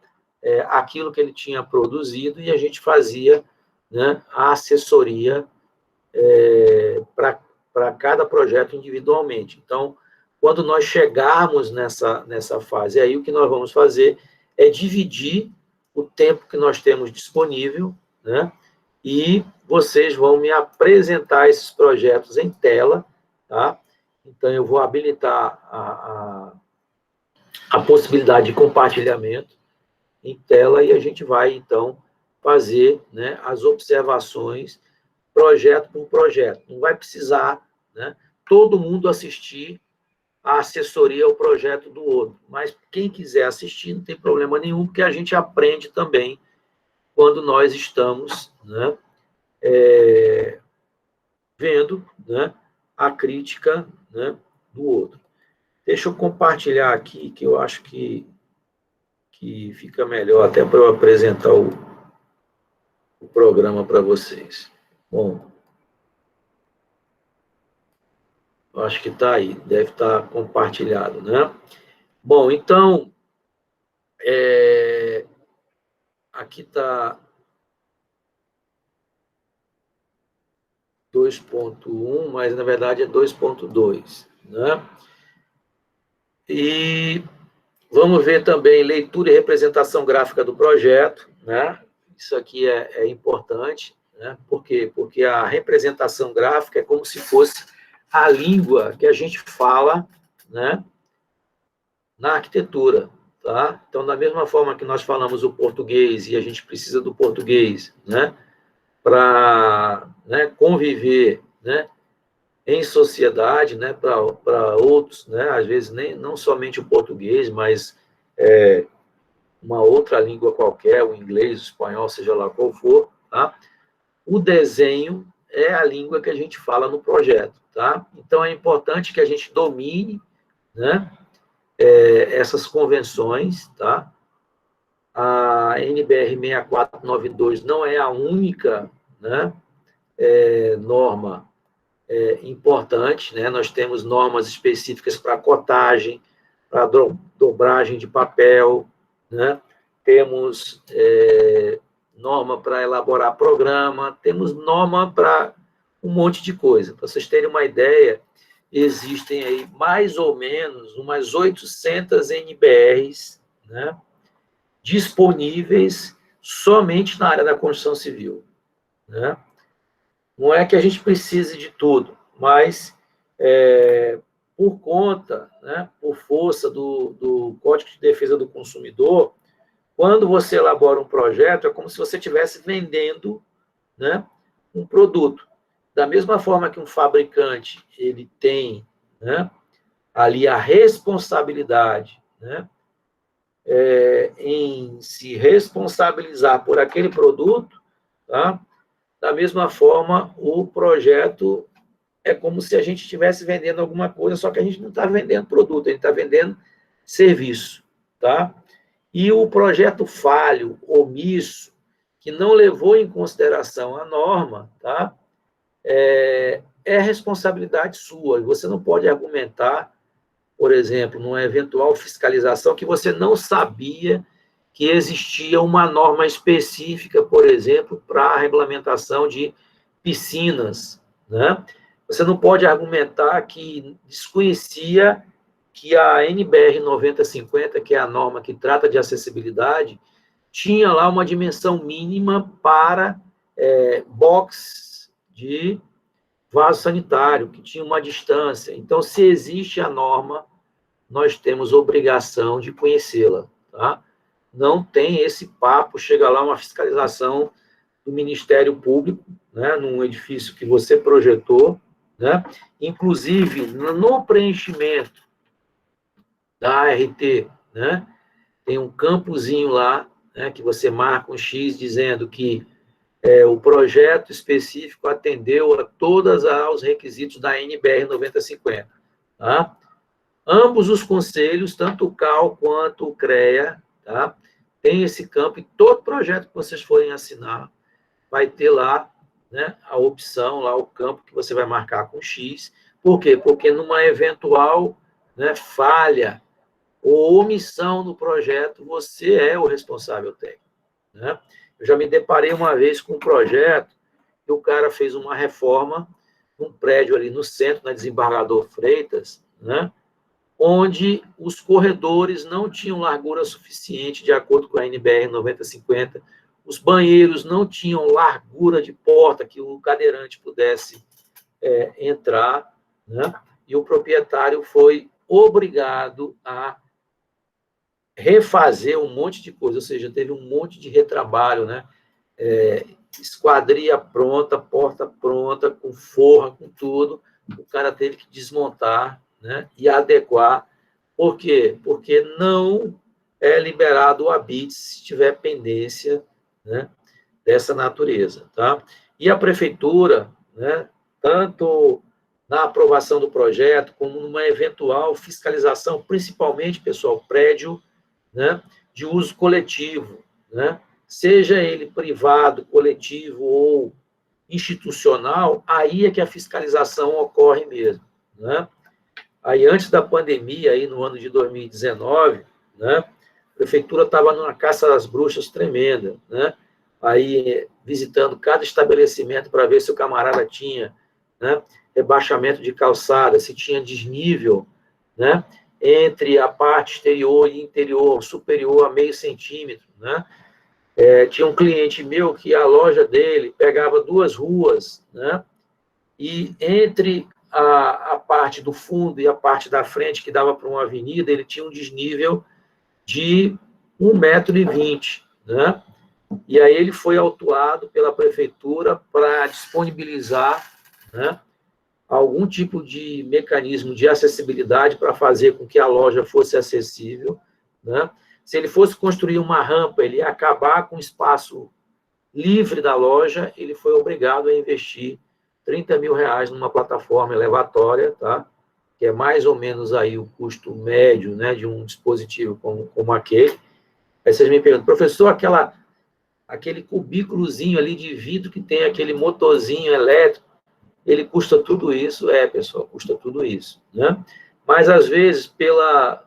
aquilo que ele tinha produzido, e a gente fazia, né, a assessoria para cada projeto individualmente. Então, quando nós chegarmos nessa fase, aí o que nós vamos fazer é dividir o tempo que nós temos disponível, né, e vocês vão me apresentar esses projetos em tela, tá? Então, eu vou habilitar a possibilidade de compartilhamento em tela e a gente vai, então, fazer, né, as observações projeto por projeto. Não vai precisar, né, todo mundo assistir a assessoria ao projeto do outro, mas quem quiser assistir não tem problema nenhum, porque a gente aprende também quando nós estamos, né, vendo, né, a crítica, né, do outro. Deixa eu compartilhar aqui, que eu acho que fica melhor até para eu apresentar o programa para vocês. Bom, eu acho que está aí, deve estar compartilhado, né? Bom, então, aqui está 2.1, mas na verdade é 2.2, né? E vamos ver também leitura e representação gráfica do projeto, né? Isso aqui é importante, né? Por quê? Porque a representação gráfica é como se fosse a língua que a gente fala, né, na arquitetura, tá? Então, da mesma forma que nós falamos o português e a gente precisa do português, né, para, né, conviver, né, em sociedade, né, para outros, né, às vezes não somente o português, mas uma outra língua qualquer, o inglês, o espanhol, seja lá qual for, tá? O desenho é a língua que a gente fala no projeto, tá? Então, é importante que a gente domine, né, essas convenções, tá? A NBR 6492 não é a única, né, norma importante, né? Nós temos normas específicas para cotagem, para dobragem de papel, né? Temos norma para elaborar programa, temos norma para um monte de coisa. Para vocês terem uma ideia, existem aí mais ou menos umas 800 NBRs, né, disponíveis somente na área da construção civil, né? Não é que a gente precise de tudo, mas por conta, né, por força do Código de Defesa do Consumidor, quando você elabora um projeto, é como se você estivesse vendendo, né, um produto. Da mesma forma que um fabricante ele tem, né, ali a responsabilidade, né, em se responsabilizar por aquele produto, tá? Da mesma forma, o projeto é como se a gente estivesse vendendo alguma coisa, só que a gente não está vendendo produto, a gente está vendendo serviço, tá? E o projeto falho, omisso, que não levou em consideração a norma, tá? É responsabilidade sua. E você não pode argumentar, por exemplo, numa eventual fiscalização que você não sabia que existia uma norma específica, por exemplo, para a regulamentação de piscinas, né? Você não pode argumentar que desconhecia que a NBR 9050, que é a norma que trata de acessibilidade, tinha lá uma dimensão mínima para box de vaso sanitário, que tinha uma distância. Então, se existe a norma, nós temos obrigação de conhecê-la, tá? Não tem esse papo, chega lá uma fiscalização do Ministério Público, né, num edifício que você projetou, né? Inclusive, no preenchimento da ART, né, tem um campozinho lá, né, que você marca um X dizendo que o projeto específico atendeu a todos os requisitos da NBR 9050. Tá? Ambos os conselhos, tanto o CAL quanto o CREA, tá, tem esse campo, e todo projeto que vocês forem assinar vai ter lá, né, a opção, lá o campo que você vai marcar com X. Por quê? Porque numa eventual, né, falha ou omissão no projeto, você é o responsável técnico, né? Eu já me deparei uma vez com um projeto que o cara fez uma reforma num prédio ali no centro, na Desembargador Freitas, né, onde os corredores não tinham largura suficiente, de acordo com a NBR 9050, os banheiros não tinham largura de porta que o cadeirante pudesse entrar, né, e o proprietário foi obrigado a refazer um monte de coisa, ou seja, teve um monte de retrabalho, né? Esquadria pronta, porta pronta, com forra, com tudo, o cara teve que desmontar, né, e adequar. Por quê? Porque não é liberado o habite se tiver pendência, né, dessa natureza, tá? E a prefeitura, né, tanto na aprovação do projeto, como numa eventual fiscalização, principalmente, pessoal, prédio, né, de uso coletivo, né, seja ele privado, coletivo ou institucional, aí é que a fiscalização ocorre mesmo, né? Aí, antes da pandemia, aí no ano de 2019, né, a prefeitura estava numa caça às bruxas tremenda, né? Aí, visitando cada estabelecimento para ver se o camarada tinha, né, rebaixamento de calçada, se tinha desnível, né, entre a parte exterior e interior, superior a meio centímetro, né? Tinha um cliente meu que a loja dele pegava 2 ruas, né? E entre a parte do fundo e a parte da frente, que dava para uma avenida, ele tinha um desnível de 1,20 m, né? E aí ele foi autuado pela prefeitura para disponibilizar, né, algum tipo de mecanismo de acessibilidade para fazer com que a loja fosse acessível, né? Se ele fosse construir uma rampa, ele ia acabar com o espaço livre da loja, ele foi obrigado a investir R$30 mil numa plataforma elevatória, tá? Que é mais ou menos aí o custo médio, né, de um dispositivo como aquele. Aí vocês me perguntam, professor, aquele cubículozinho ali de vidro que tem aquele motorzinho elétrico, ele custa tudo isso? Pessoal, custa tudo isso, né? Mas, às vezes, pela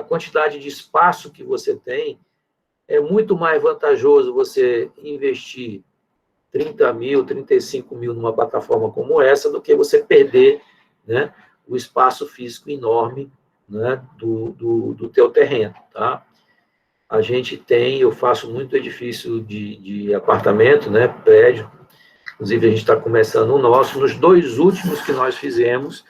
quantidade de espaço que você tem, é muito mais vantajoso você investir 30 mil, 35 mil numa plataforma como essa, do que você perder, né, o espaço físico enorme, né, do teu terreno, tá? A gente eu faço muito edifício de apartamento, né, prédio, inclusive a gente está começando o nosso. Nos 2 últimos que nós fizemos,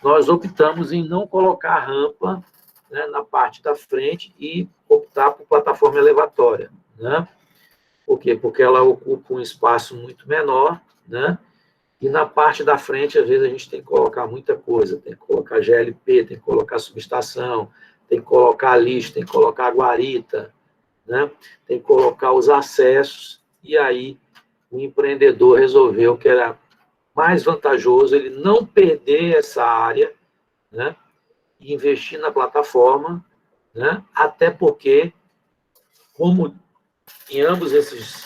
nós optamos em não colocar rampa, né, na parte da frente e optar por plataforma elevatória, né? Por quê? Porque ela ocupa um espaço muito menor, né? E na parte da frente, às vezes, a gente tem que colocar muita coisa, tem que colocar GLP, tem que colocar subestação, tem que colocar lixo, tem que colocar guarita, né? Tem que colocar os acessos, e aí o empreendedor resolveu que era mais vantajoso ele não perder essa área, né, e investir na plataforma, né, até porque, como em ambos esses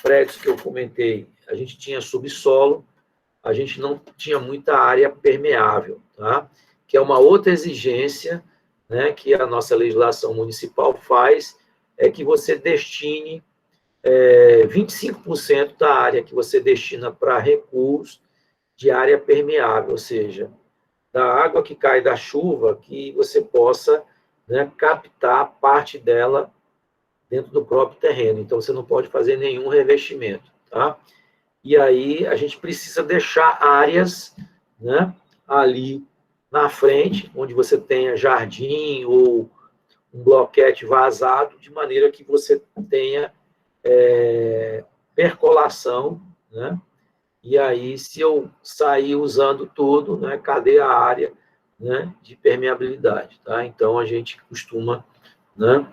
prédios que eu comentei, a gente tinha subsolo, a gente não tinha muita área permeável, tá? Que é uma outra exigência, né, que a nossa legislação municipal faz, é que você destine 25% da área que você destina para recuos de área permeável, ou seja, da água que cai da chuva, que você possa, né, captar parte dela dentro do próprio terreno. Então, você não pode fazer nenhum revestimento, tá? E aí, a gente precisa deixar áreas, né, ali na frente, onde você tenha jardim ou um bloquete vazado, de maneira que você tenha percolação, né? E aí, se eu sair usando tudo, né, cadê a área, né, de permeabilidade, tá? Então, a gente costuma, né,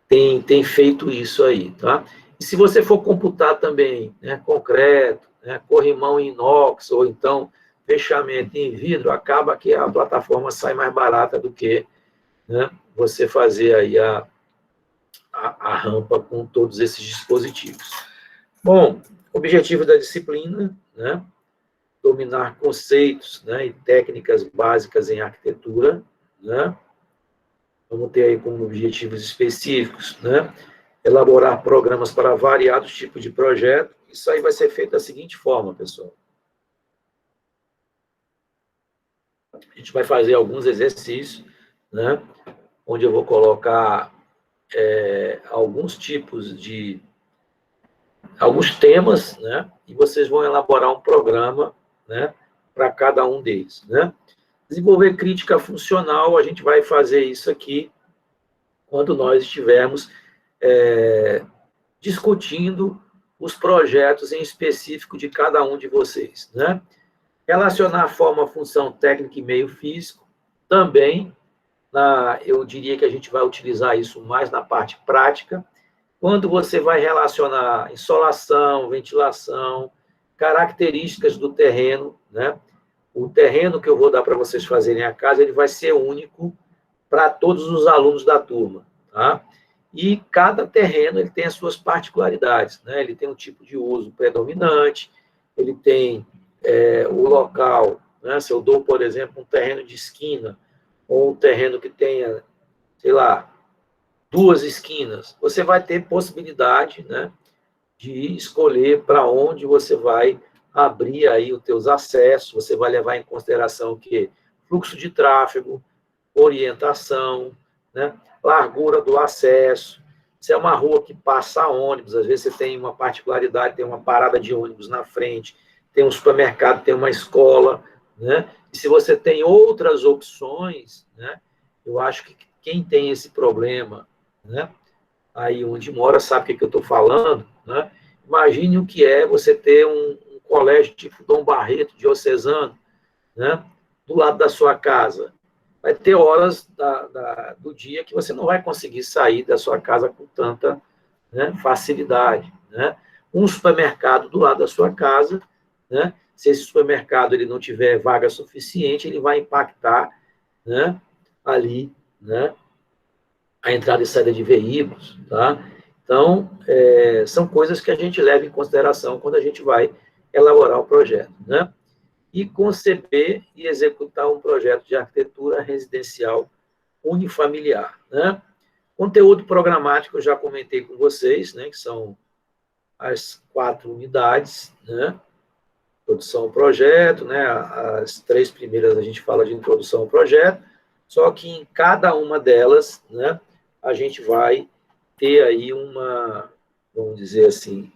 tem feito isso aí, tá? E se você for computar também, né, concreto, né, corrimão em inox, ou então fechamento em vidro, acaba que a plataforma sai mais barata do que, né, você fazer aí a rampa com todos esses dispositivos. Bom, objetivo da disciplina, né, dominar conceitos, né, e técnicas básicas em arquitetura, né, vamos ter aí como objetivos específicos, né, elaborar programas para variados tipos de projeto. Isso aí vai ser feito da seguinte forma, pessoal. A gente vai fazer alguns exercícios, né, onde eu vou colocar alguns temas, né, e vocês vão elaborar um programa, né, para cada um deles, né. Desenvolver crítica funcional, a gente vai fazer isso aqui quando nós estivermos discutindo os projetos em específico de cada um de vocês, né? Relacionar forma, função técnica e meio físico, também, eu diria que a gente vai utilizar isso mais na parte prática, quando você vai relacionar insolação, ventilação, características do terreno, né? O terreno que eu vou dar para vocês fazerem a casa, ele vai ser único para todos os alunos da turma, tá? E cada terreno ele tem as suas particularidades, né? Ele tem um tipo de uso predominante, ele tem o local, né? Se eu dou, por exemplo, um terreno de esquina, ou um terreno que tenha, sei lá, 2 esquinas, você vai ter possibilidade, né, de escolher para onde você vai abrir aí os teus acessos, você vai levar em consideração o quê? Fluxo de tráfego, orientação, né, largura do acesso. Se é uma rua que passa ônibus, às vezes você tem uma particularidade, tem uma parada de ônibus na frente, tem um supermercado, tem uma escola, né? E se você tem outras opções, né, eu acho que quem tem esse problema, né, aí onde mora sabe o que eu estou falando, né? Imagine o que é você ter um colégio tipo Dom Barreto, diocesano, né, do lado da sua casa. Vai ter horas do dia que você não vai conseguir sair da sua casa com tanta, né, facilidade, né? Um supermercado do lado da sua casa, né? Se esse supermercado ele não tiver vaga suficiente, ele vai impactar, né, ali, né, a entrada e saída de veículos, tá? Então, são coisas que a gente leva em consideração quando a gente vai elaborar o projeto, né? E conceber e executar um projeto de arquitetura residencial unifamiliar, né? Conteúdo programático eu já comentei com vocês, né, que são as 4 unidades, né? Introdução ao projeto, né? As 3 primeiras a gente fala de introdução ao projeto, só que em cada uma delas, né, a gente vai ter aí uma, vamos dizer assim,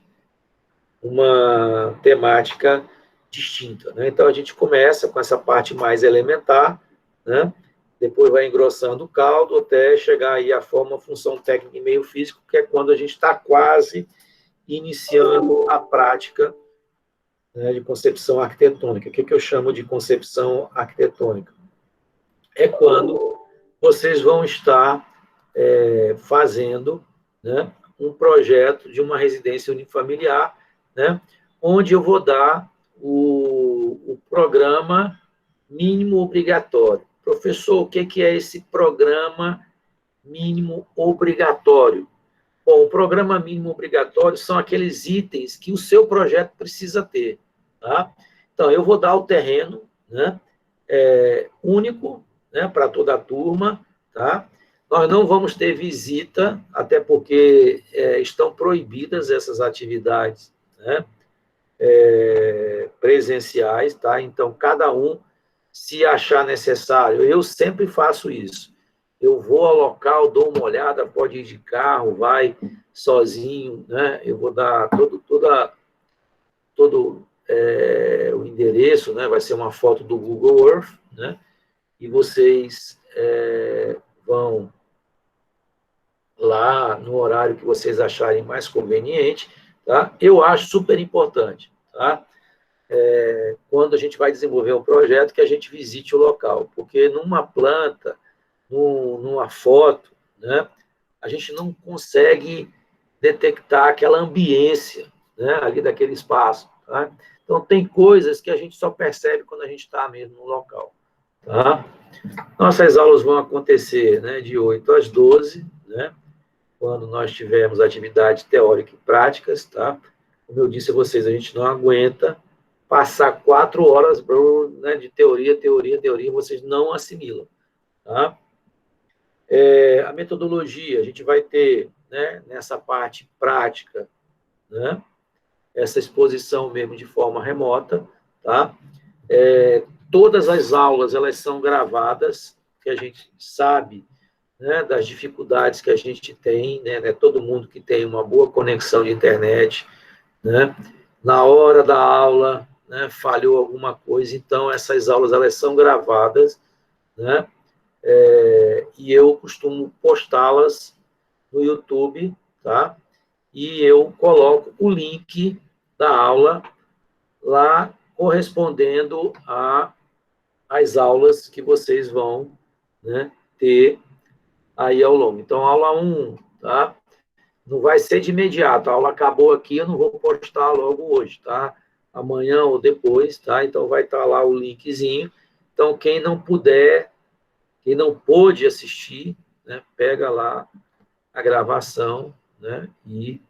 uma temática distinta, né? Então, a gente começa com essa parte mais elementar, né? Depois vai engrossando o caldo até chegar aí à forma, função técnica e meio físico, que é quando a gente está quase iniciando a prática, né, de concepção arquitetônica. O que eu chamo de concepção arquitetônica? É quando vocês vão estar fazendo, né, um projeto de uma residência unifamiliar, né, onde eu vou dar o programa mínimo obrigatório. Professor, o que é esse programa mínimo obrigatório? Bom, o programa mínimo obrigatório são aqueles itens que o seu projeto precisa ter, tá? Então, eu vou dar o terreno, né, único, né, para toda a turma, tá? Nós não vamos ter visita, até porque estão proibidas essas atividades, né, presenciais, tá? Então, cada um, se achar necessário, eu sempre faço isso. Eu vou ao local, dou uma olhada, pode ir de carro, vai sozinho, né? Eu vou dar todo o endereço, né? Vai ser uma foto do Google Earth, né? E vocês vão lá no horário que vocês acharem mais conveniente, tá? Eu acho super importante, tá? Quando a gente vai desenvolver um projeto, que a gente visite o local, porque numa planta, numa foto, né, a gente não consegue detectar aquela ambiência, né, ali daquele espaço, tá? Então, tem coisas que a gente só percebe quando a gente está mesmo no local, tá? Nossas aulas vão acontecer, né, de 8 às 12, né, quando nós tivermos atividades teóricas e práticas, tá? Como eu disse a vocês, a gente não aguenta passar 4 horas, né, de teoria, vocês não assimilam, tá? A metodologia, a gente vai ter, né, nessa parte prática, né, essa exposição mesmo de forma remota, tá? Todas as aulas, elas são gravadas, que a gente sabe, né, das dificuldades que a gente tem, né, todo mundo que tem uma boa conexão de internet, né, na hora da aula, né, falhou alguma coisa, então essas aulas, elas são gravadas, né, e eu costumo postá-las no YouTube, tá? E eu coloco o link da aula lá, correspondendo às aulas que vocês vão, né, ter aí ao longo. Então, aula 1, tá? Não vai ser de imediato, a aula acabou aqui, eu não vou postar logo hoje, tá? amanhã ou depois, tá? Então, vai estar lá o linkzinho. Então, quem não puder, quem não pôde assistir, né, pega lá a gravação, né, e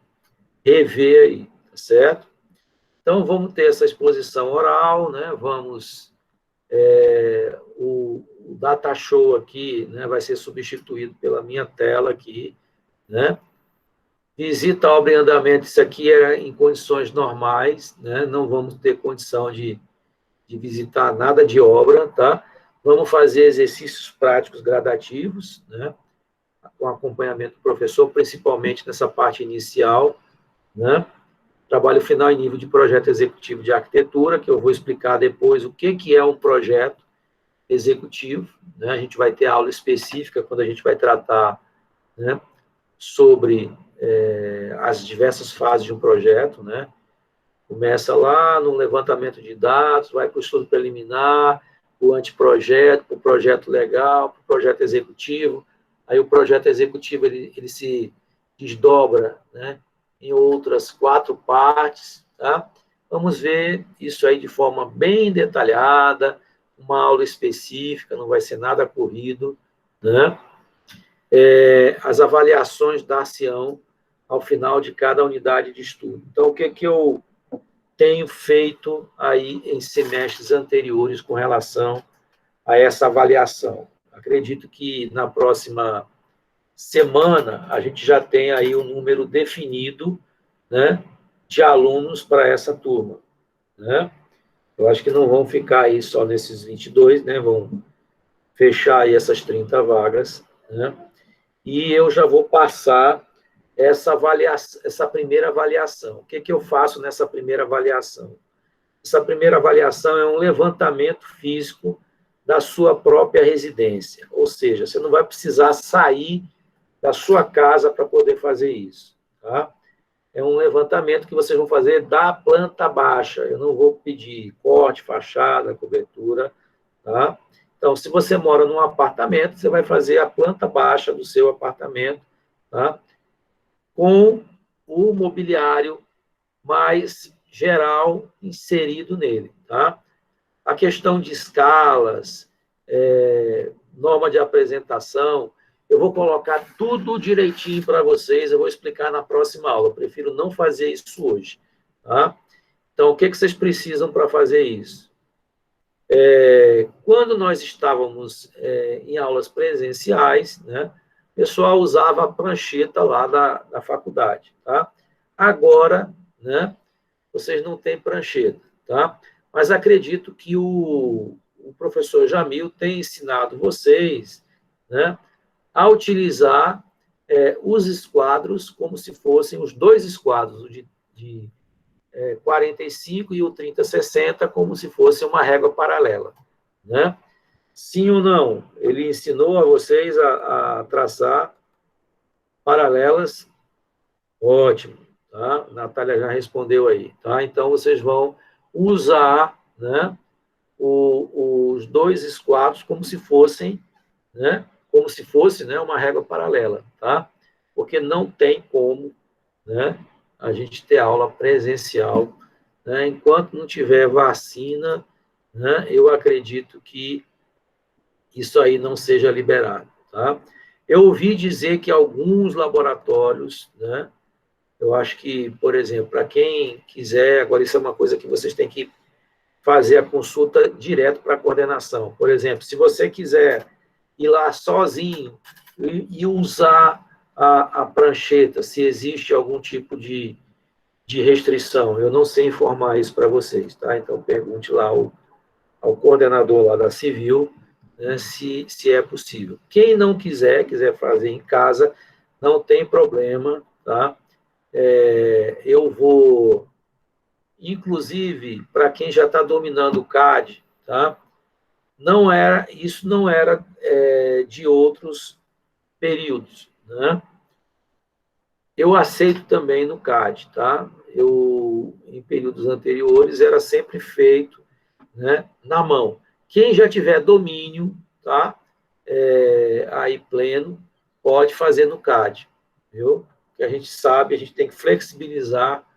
revê aí, tá certo? Então, vamos ter essa exposição oral, né, o data show aqui, né, vai ser substituído pela minha tela aqui, né? Visita a obra em andamento, isso aqui é em condições normais, né? Não vamos ter condição de visitar nada de obra, tá? Vamos fazer exercícios práticos gradativos, né? Com acompanhamento do professor, principalmente nessa parte inicial, né? Trabalho final em nível de projeto executivo de arquitetura, que eu vou explicar depois o que é um projeto executivo, né? A gente vai ter aula específica quando a gente vai tratar, né, sobre as diversas fases de um projeto, né? Começa lá no levantamento de dados, vai para o estudo preliminar, o anteprojeto, para o projeto legal, para o projeto executivo. Aí o projeto executivo ele se desdobra, né, em outras 4 partes. Tá? Vamos ver isso aí de forma bem detalhada, uma aula específica, não vai ser nada corrido. Né? As avaliações dar-se-ão ao final de cada unidade de estudo. Então, o que eu tenho feito aí em semestres anteriores com relação a essa avaliação? Acredito que na próxima semana a gente já tem aí um número definido, né, de alunos para essa turma, né? Eu acho que não vão ficar aí só nesses 22, né? Vão fechar aí essas 30 vagas, né? E eu já vou passar essa primeira avaliação. O que eu faço nessa primeira avaliação? Essa primeira avaliação é um levantamento físico da sua própria residência, ou seja, você não vai precisar sair da sua casa para poder fazer isso. Tá? É um levantamento que vocês vão fazer da planta baixa. Eu não vou pedir corte, fachada, cobertura. Tá? Então, se você mora num apartamento, você vai fazer a planta baixa do seu apartamento, tá? Com o mobiliário mais geral inserido nele. Tá? A questão de escalas, norma de apresentação, eu vou colocar tudo direitinho para vocês, eu vou explicar na próxima aula. Eu prefiro não fazer isso hoje. Tá? Então, o que vocês precisam para fazer isso? Quando nós estávamos em aulas presenciais, né, o pessoal usava a prancheta lá da faculdade. Tá? Agora, né, vocês não têm prancheta. Tá? Mas acredito que o professor Jamil tem ensinado vocês, né, a utilizar os esquadros como se fossem os 2 esquadros, o de 45 e o 30-60, como se fosse uma régua paralela. Né? Sim ou não? Ele ensinou a vocês a traçar paralelas? Ótimo. Tá? Natália já respondeu aí. Tá? Então, vocês vão usar, né, os 2 esquadros como se fossem, né, né, uma régua paralela. Tá? Porque não tem como, né, a gente ter aula presencial, né, enquanto não tiver vacina, né, eu acredito que isso aí não seja liberado. Tá? Eu ouvi dizer que alguns laboratórios, né, eu acho que, por exemplo, para quem quiser, agora isso é uma coisa que vocês têm que fazer a consulta direto para a coordenação. Por exemplo, se você quiser ir lá sozinho e usar a prancheta, se existe algum tipo de restrição, eu não sei informar isso para vocês, tá? Então, pergunte lá ao coordenador lá da Civil, né, se é possível. Quem não quiser fazer em casa, não tem problema, tá? Eu vou, inclusive, para quem já está dominando o CAD, tá? Isso não era de outros períodos, né? Eu aceito também no CAD, tá? Em períodos anteriores, era sempre feito, né, na mão. Quem já tiver domínio, tá? Aí pleno, pode fazer no CAD, viu? Que a gente sabe, a gente tem que flexibilizar,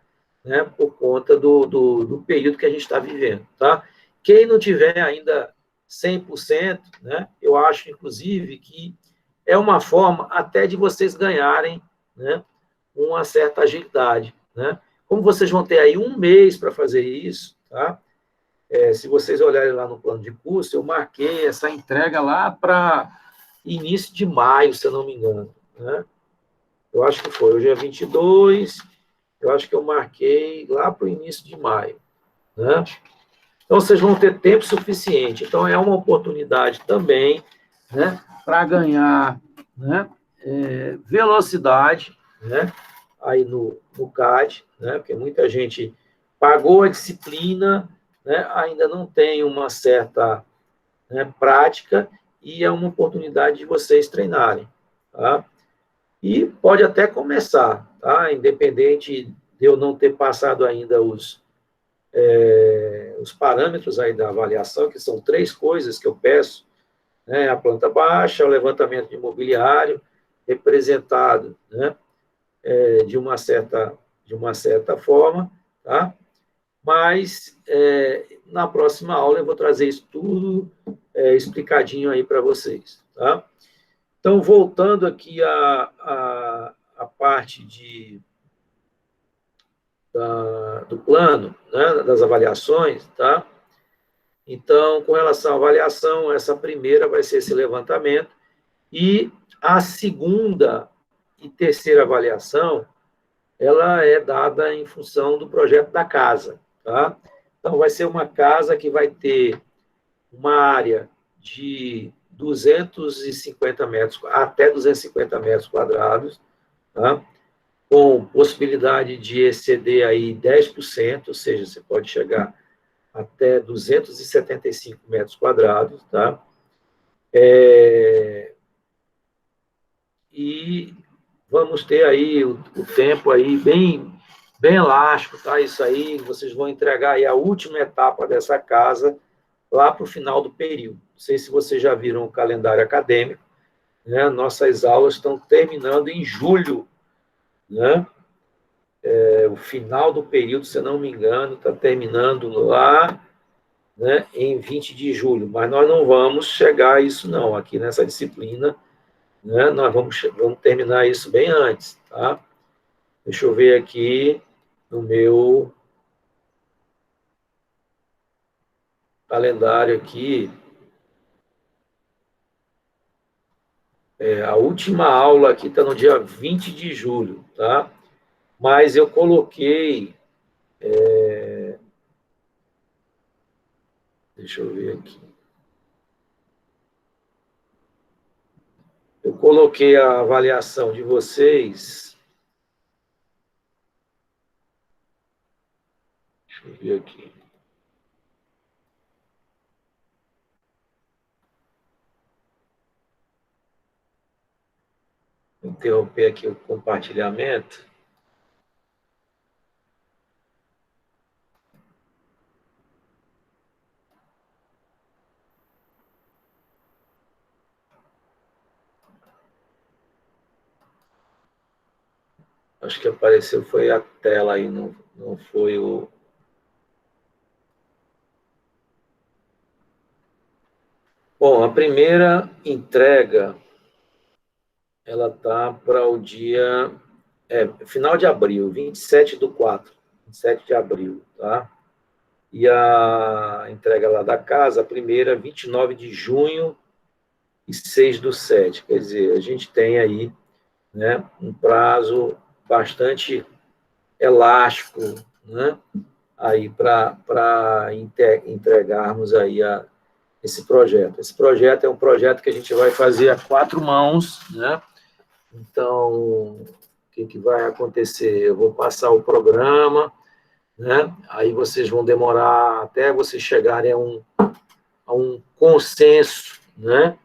né, por conta do período que a gente está vivendo, tá? Quem não tiver ainda 100%, né, eu acho, inclusive, que é uma forma até de vocês ganharem, né, uma certa agilidade, né? Como vocês vão ter aí um mês para fazer isso, tá? Se vocês olharem lá no plano de curso, eu marquei essa entrega lá para início de maio, se eu não me engano, né? Eu acho que foi, hoje é 22, eu acho que eu marquei lá para o início de maio, né? Então, vocês vão ter tempo suficiente. Então, é uma oportunidade também, né, para ganhar, né, velocidade, né, aí no CAD, né, porque muita gente pagou a disciplina, né, ainda não tem uma certa, né, prática, e é uma oportunidade de vocês treinarem, tá? E pode até começar, tá? Independente de eu não ter passado ainda os parâmetros aí da avaliação, que são 3 coisas que eu peço, né? A planta baixa, o levantamento de imobiliário, representado, né, de uma certa forma, tá? Mas na próxima aula eu vou trazer isso tudo explicadinho aí para vocês, tá? Então, voltando aqui à parte do plano, né, das avaliações, tá? Então, com relação à avaliação, essa primeira vai ser esse levantamento, e a segunda e terceira avaliação, ela é dada em função do projeto da casa, tá? Então, vai ser uma casa que vai ter uma área de 250 metros, até 250 metros quadrados, tá? Com possibilidade de exceder aí 10%, ou seja, você pode chegar até 275 metros quadrados, tá? E vamos ter aí o tempo aí bem elástico, tá? Isso aí, vocês vão entregar aí a última etapa dessa casa lá para o final do período. Não sei se vocês já viram o calendário acadêmico, né? Nossas aulas estão terminando em julho, né? O final do período, se eu não me engano, está terminando lá, né, em 20 de julho, mas nós não vamos chegar a isso, não, aqui nessa disciplina, né, nós vamos terminar isso bem antes, tá? Deixa eu ver aqui no meu calendário aqui, a última aula aqui está no dia 20 de julho, tá? Mas eu coloquei, deixa eu ver aqui, eu coloquei a avaliação de vocês, deixa eu ver aqui, interromper aqui o compartilhamento. Acho que apareceu foi a tela aí, não foi o... Bom, a primeira entrega, ela tá para o dia... final de abril, 27/4, 27 de abril, tá? E a entrega lá da casa, a primeira, 29 de junho e 6/7. Quer dizer, a gente tem aí, né, um prazo bastante elástico, né, aí para entregarmos aí esse projeto. Esse projeto é um projeto que a gente vai fazer a 4 mãos, né? Então, o que vai acontecer? Eu vou passar o programa, né? Aí vocês vão demorar até vocês chegarem a um consenso, né?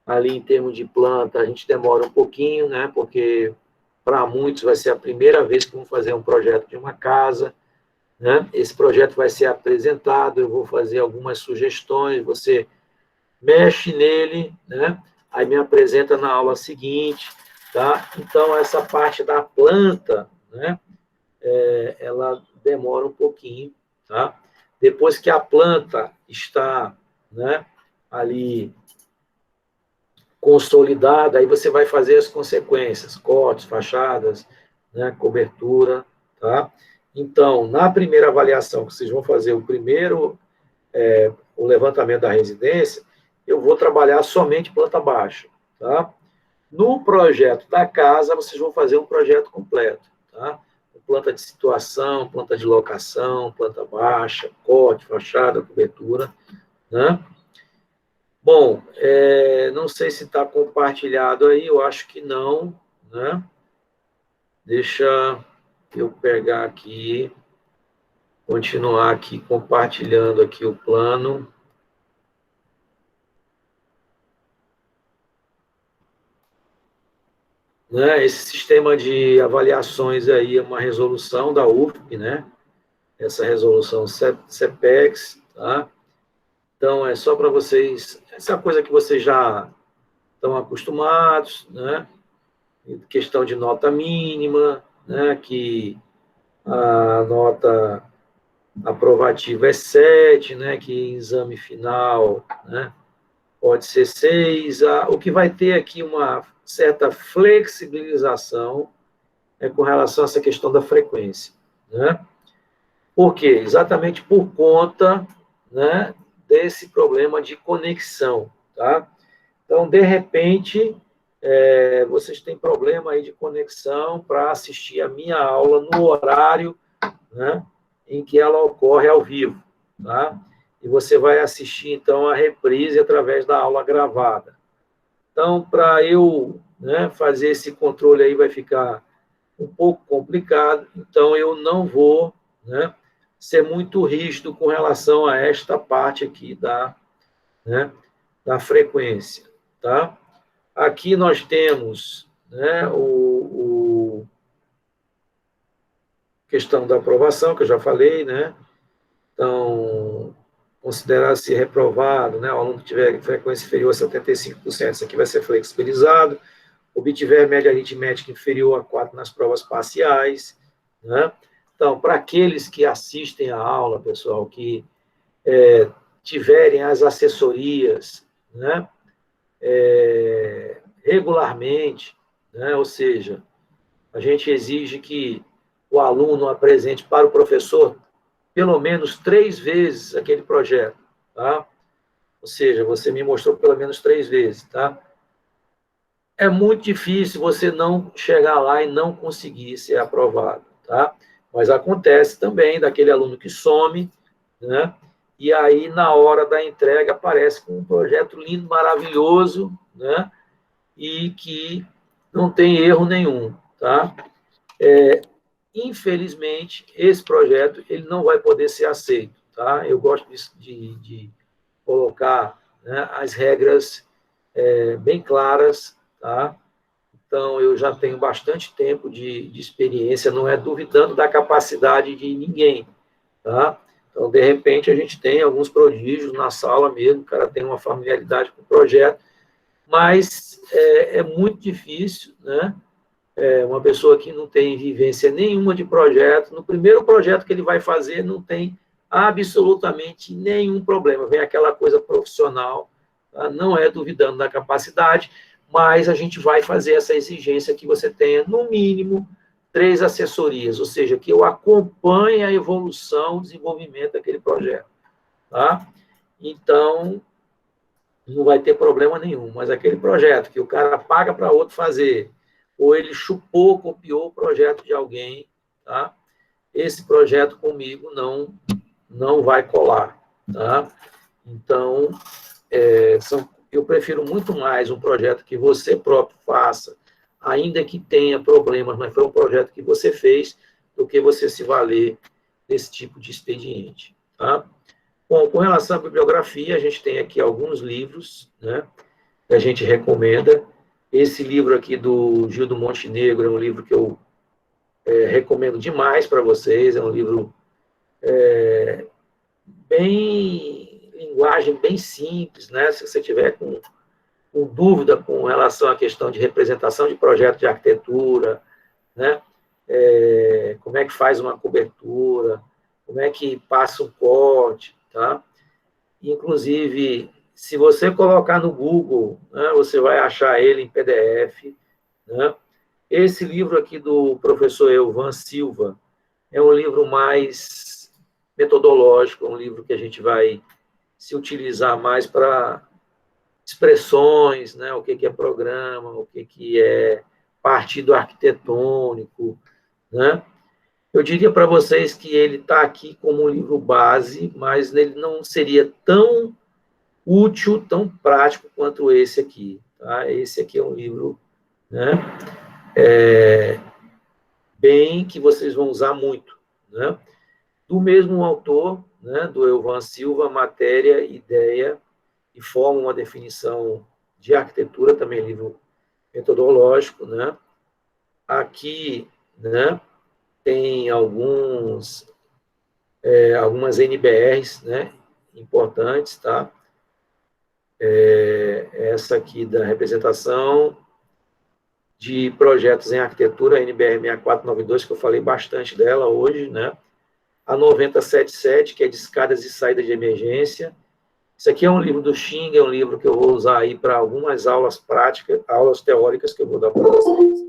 Ali em termos de planta, a gente demora um pouquinho, né? Porque para muitos vai ser a primeira vez que vão fazer um projeto de uma casa, né? Esse projeto vai ser apresentado, eu vou fazer algumas sugestões, você mexe nele, né? Aí me apresenta na aula seguinte, tá? Então, essa parte da planta, né, ela demora um pouquinho, tá? Depois que a planta está, né, ali consolidada, aí você vai fazer as consequências, cortes, fachadas, né, cobertura, tá? Então, na primeira avaliação que vocês vão fazer, o levantamento da residência, eu vou trabalhar somente planta baixa, tá? No projeto da casa, vocês vão fazer um projeto completo, tá? Planta de situação, planta de locação, planta baixa, corte, fachada, cobertura, né? Bom, não sei se está compartilhado aí, eu acho que não, né? Deixa eu pegar aqui, continuar aqui compartilhando aqui o plano. Né? Esse sistema de avaliações aí é uma resolução da UFP, né? Essa resolução CEPEX, tá? Então, é só para vocês, essa coisa que vocês já estão acostumados, né? Questão de nota mínima, né? Que a nota aprovativa é 7, né? Que exame final, né? Pode ser 6. O que vai ter aqui uma certa flexibilização com relação a essa questão da frequência, né? Por quê? Exatamente por conta, né, desse problema de conexão, tá? Então, de repente, vocês têm problema aí de conexão para assistir a minha aula no horário, né, em que ela ocorre ao vivo, tá? E você vai assistir, então, a reprise através da aula gravada. Então, para eu, né, fazer esse controle aí, vai ficar um pouco complicado, então eu não vou, né, ser muito rígido com relação a esta parte aqui né, da frequência, tá? Aqui nós temos, né, questão da aprovação, que eu já falei, né? Então, considerar-se reprovado, né, o aluno que tiver frequência inferior a 75%, isso aqui vai ser flexibilizado, obtiver média aritmética inferior a 4 nas provas parciais, né? Então, para aqueles que assistem a aula, pessoal, que tiverem as assessorias, né, regularmente, né, ou seja, a gente exige que o aluno apresente para o professor pelo menos 3 vezes aquele projeto, tá? Ou seja, você me mostrou pelo menos 3 vezes, tá? É muito difícil você não chegar lá e não conseguir ser aprovado, tá? Mas acontece também daquele aluno que some, né? E aí, na hora da entrega, aparece com um projeto lindo, maravilhoso, né? E que não tem erro nenhum, tá? Infelizmente, esse projeto ele não vai poder ser aceito, tá? Eu gosto de colocar, né, as regras bem claras, tá? Então, eu já tenho bastante tempo de experiência, não é duvidando da capacidade de ninguém, tá? Então, de repente, a gente tem alguns prodígios na sala mesmo, o cara tem uma familiaridade com o projeto, mas é muito difícil, né? Uma pessoa que não tem vivência nenhuma de projeto, no primeiro projeto que ele vai fazer, não tem absolutamente nenhum problema. Vem aquela coisa profissional, tá? Não é duvidando da capacidade, mas a gente vai fazer essa exigência que você tenha, no mínimo, 3 assessorias, ou seja, que eu acompanhe a evolução, o desenvolvimento daquele projeto, tá? Então, não vai ter problema nenhum, mas aquele projeto que o cara paga para outro fazer, ou ele chupou, copiou o projeto de alguém, tá? Esse projeto comigo não vai colar, tá? Então, eu prefiro muito mais um projeto que você próprio faça, ainda que tenha problemas, mas foi um projeto que você fez, do que você se valer desse tipo de expediente, tá? Bom, com relação à bibliografia, a gente tem aqui alguns livros, né, que a gente recomenda. Esse livro aqui do Gildo Montenegro é um livro que eu recomendo demais para vocês, é um livro linguagem bem simples, né? Se você tiver com dúvida com relação à questão de representação de projeto de arquitetura, né? como é que faz uma cobertura, como é que passa um corte, tá? Inclusive, se você colocar no Google, né, você vai achar ele em PDF, né? Esse livro aqui do professor Elvan Silva é um livro mais metodológico, um livro que a gente vai se utilizar mais para expressões, né? O que é programa, o que é partido arquitetônico, né? Eu diria para vocês que ele está aqui como um livro base, mas ele não seria tão útil, tão prático quanto esse aqui. Tá? Esse aqui é um livro, né, bem que vocês vão usar muito. Né? Do mesmo autor, né, do Elvan Silva, Matéria, Ideia e Forma, uma definição de arquitetura, também livro metodológico. Né? Aqui, né, tem algumas NBRs, né, importantes, tá? Essa aqui da representação de projetos em arquitetura, NBR 6492, que eu falei bastante dela hoje, né? A 9077, que é de escadas e saídas de emergência. Isso aqui é um livro do Xing, é um livro que eu vou usar aí para algumas aulas práticas, aulas teóricas que eu vou dar para vocês,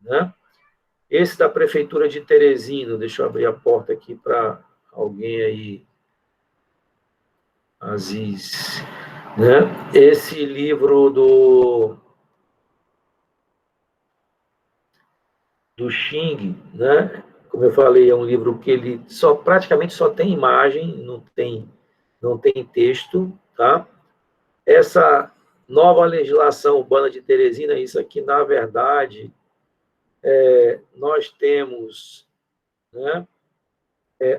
né? Esse da Prefeitura de Teresina, deixa eu abrir a porta aqui para alguém aí, Aziz, né? Esse livro do Xing, né? Como eu falei, é um livro que ele praticamente só tem imagem, não tem texto, tá? Essa nova legislação urbana de Teresina, isso aqui, na verdade, nós temos, né,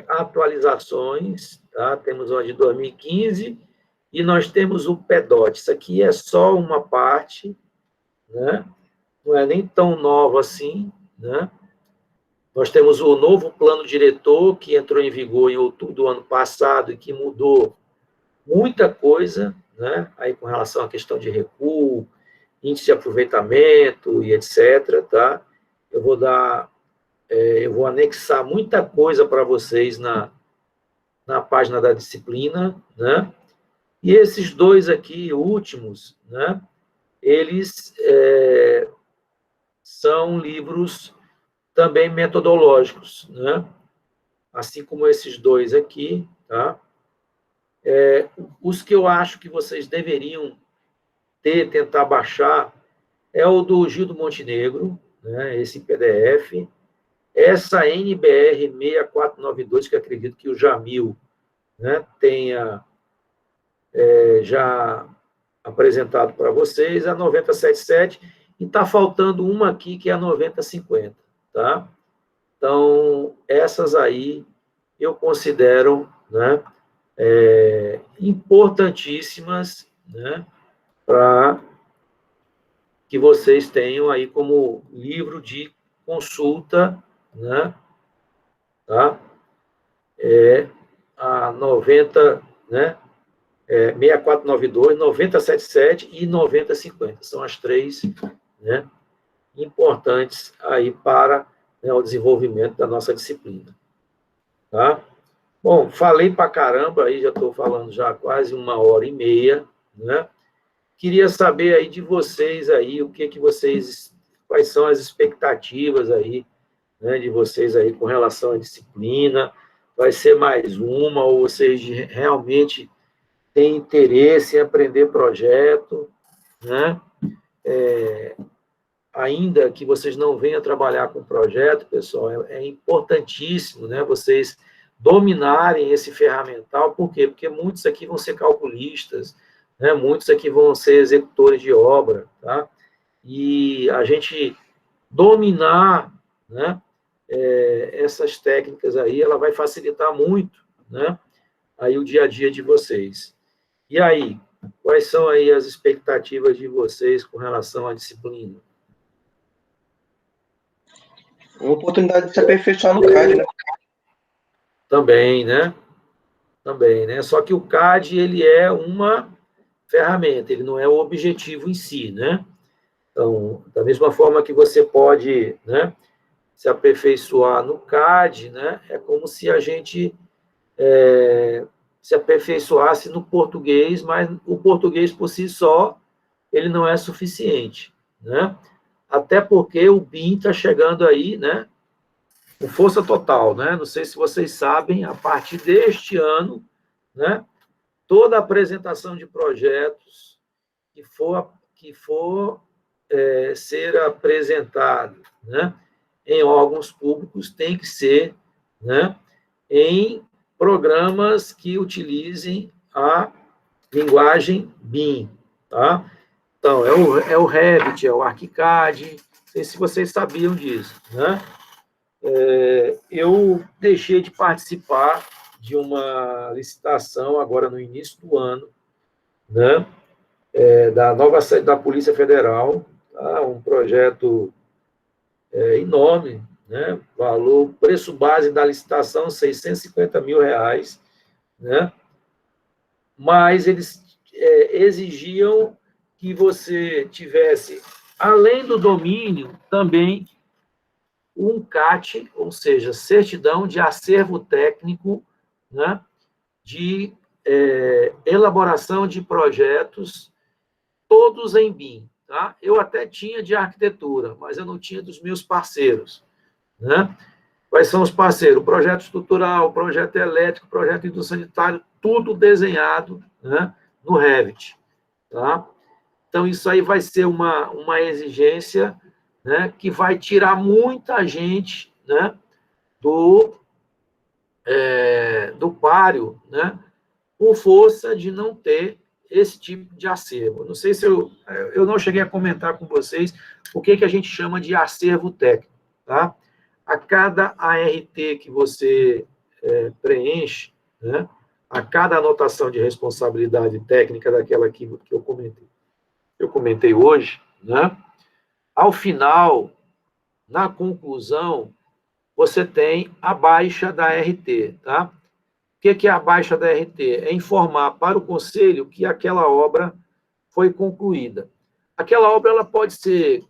atualizações, tá? Temos uma de 2015 e nós temos o PEDOT. Isso aqui é só uma parte, né? Não é nem tão nova assim, né? Nós temos o novo plano diretor, que entrou em vigor em outubro do ano passado e que mudou muita coisa, né? Aí com relação à questão de recuo, índice de aproveitamento e etc. Tá? Eu vou anexar muita coisa para vocês na página da disciplina, né? E esses dois aqui, últimos, né? Eles são livros também metodológicos, né? Assim como esses dois aqui, tá? Os que eu acho que vocês deveriam tentar baixar, é o do Gildo Montenegro, né? Esse PDF, essa NBR 6492, que acredito que o Jamil, né, tenha já apresentado para vocês, a 9077, e está faltando uma aqui, que é a 9050, tá? Então, essas aí eu considero, né, importantíssimas, né, para que vocês tenham aí como livro de consulta, né, tá? A 90, né, 6492, 9077 e 9050. São as três, né, importantes aí para, né, o desenvolvimento da nossa disciplina. Tá? Bom, falei para caramba, aí já estou falando já quase 1h30, né? Queria saber aí de vocês aí, quais são as expectativas aí, né, de vocês aí com relação à disciplina. Vai ser mais uma, ou vocês realmente têm interesse em aprender projeto, né? Ainda que vocês não venham trabalhar com projeto, pessoal, é importantíssimo, né, vocês dominarem esse ferramental. Por quê? Porque muitos aqui vão ser calculistas, né, muitos aqui vão ser executores de obra, tá? E a gente dominar, né, essas técnicas aí, ela vai facilitar muito, né, aí o dia a dia de vocês. E aí, quais são aí as expectativas de vocês com relação à disciplina? Uma oportunidade de se aperfeiçoar no CAD, né? Também, né? Também, né? Só que o CAD, ele é uma ferramenta, ele não é o objetivo em si, né? Então, da mesma forma que você pode, né, se aperfeiçoar no CAD, né? É como se a gente se aperfeiçoasse no português, mas o português por si só ele não é suficiente, né? Até porque o BIM está chegando aí, né? Com força total, né? Não sei se vocês sabem, a partir deste ano, né? Toda apresentação de projetos que for ser apresentado, né? Em órgãos públicos tem que ser, né? Em programas que utilizem a linguagem BIM, tá? Então, é o Revit, é o ArchiCAD, não sei se vocês sabiam disso, né? Eu deixei de participar de uma licitação agora no início do ano, né? Da nova sede da Polícia Federal, tá? Um projeto enorme, né? Preço base da licitação, R$650 mil, né? Mas eles exigiam que você tivesse, além do domínio, também um CAT, ou seja, certidão de acervo técnico, né, de elaboração de projetos, todos em BIM. Tá? Eu até tinha de arquitetura, mas eu não tinha dos meus parceiros. Né? Quais são os parceiros? O projeto estrutural, o projeto elétrico, o projeto hidrossanitário, tudo desenhado, né, no Revit. Tá? Então, isso aí vai ser uma exigência, né, que vai tirar muita gente, né, do páreo, né, por força de não ter esse tipo de acervo. Não sei se eu não cheguei a comentar com vocês o que a gente chama de acervo técnico. Tá? A cada ART que você preenche, né, a cada anotação de responsabilidade técnica daquela que eu comentei hoje, né, ao final, na conclusão, você tem a baixa da RT. Tá? O que é a baixa da RT? É informar para o conselho que aquela obra foi concluída. Aquela obra ela pode ter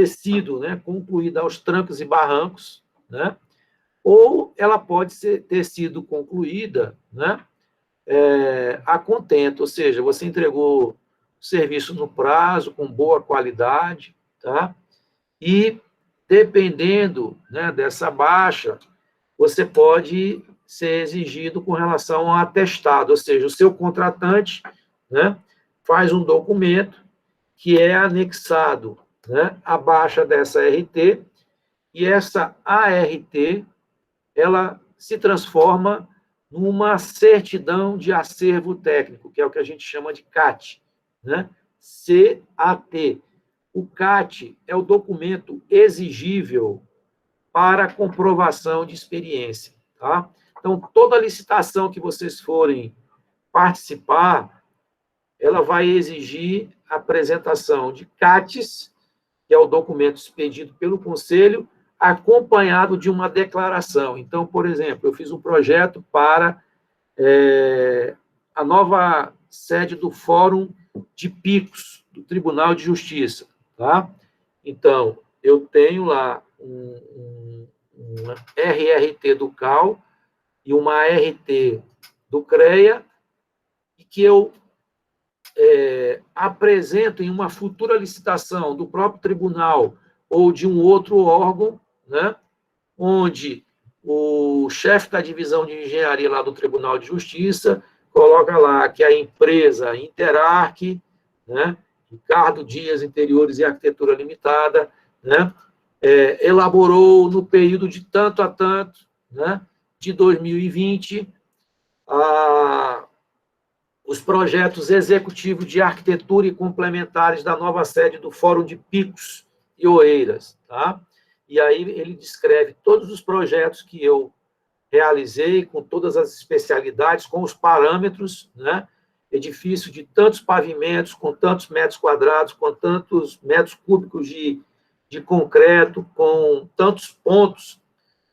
sido, né, concluída aos trancos e barrancos, né, ou ela pode ter sido concluída, né, a contento, ou seja, você entregou o serviço no prazo, com boa qualidade, tá? E, dependendo, né, dessa baixa, você pode ser exigido com relação ao atestado, ou seja, o seu contratante, né, faz um documento que é anexado, né, à baixa dessa RT, e essa ART, ela se transforma numa certidão de acervo técnico, que é o que a gente chama de CAT, né? CAT. O CAT é o documento exigível para comprovação de experiência. Tá? Então, toda licitação que vocês forem participar, ela vai exigir a apresentação de CATs, que é o documento expedido pelo Conselho, acompanhado de uma declaração. Então, por exemplo, eu fiz um projeto para a nova sede do Fórum de Picos, do Tribunal de Justiça. Tá? Então, eu tenho lá uma RRT do CAL e uma ART do CREA, e que eu apresento em uma futura licitação do próprio tribunal ou de um outro órgão, né, onde o chefe da divisão de engenharia lá do Tribunal de Justiça coloca lá que a empresa Interarc, né, Ricardo Dias Interiores e Arquitetura Limitada, né, elaborou no período de tanto a tanto, né, de 2020, os projetos executivos de arquitetura e complementares da nova sede do Fórum de Picos e Oeiras. Tá? E aí ele descreve todos os projetos que eu realizei, com todas as especialidades, com os parâmetros, né? Edifício de tantos pavimentos, com tantos metros quadrados, com tantos metros cúbicos de concreto, com tantos pontos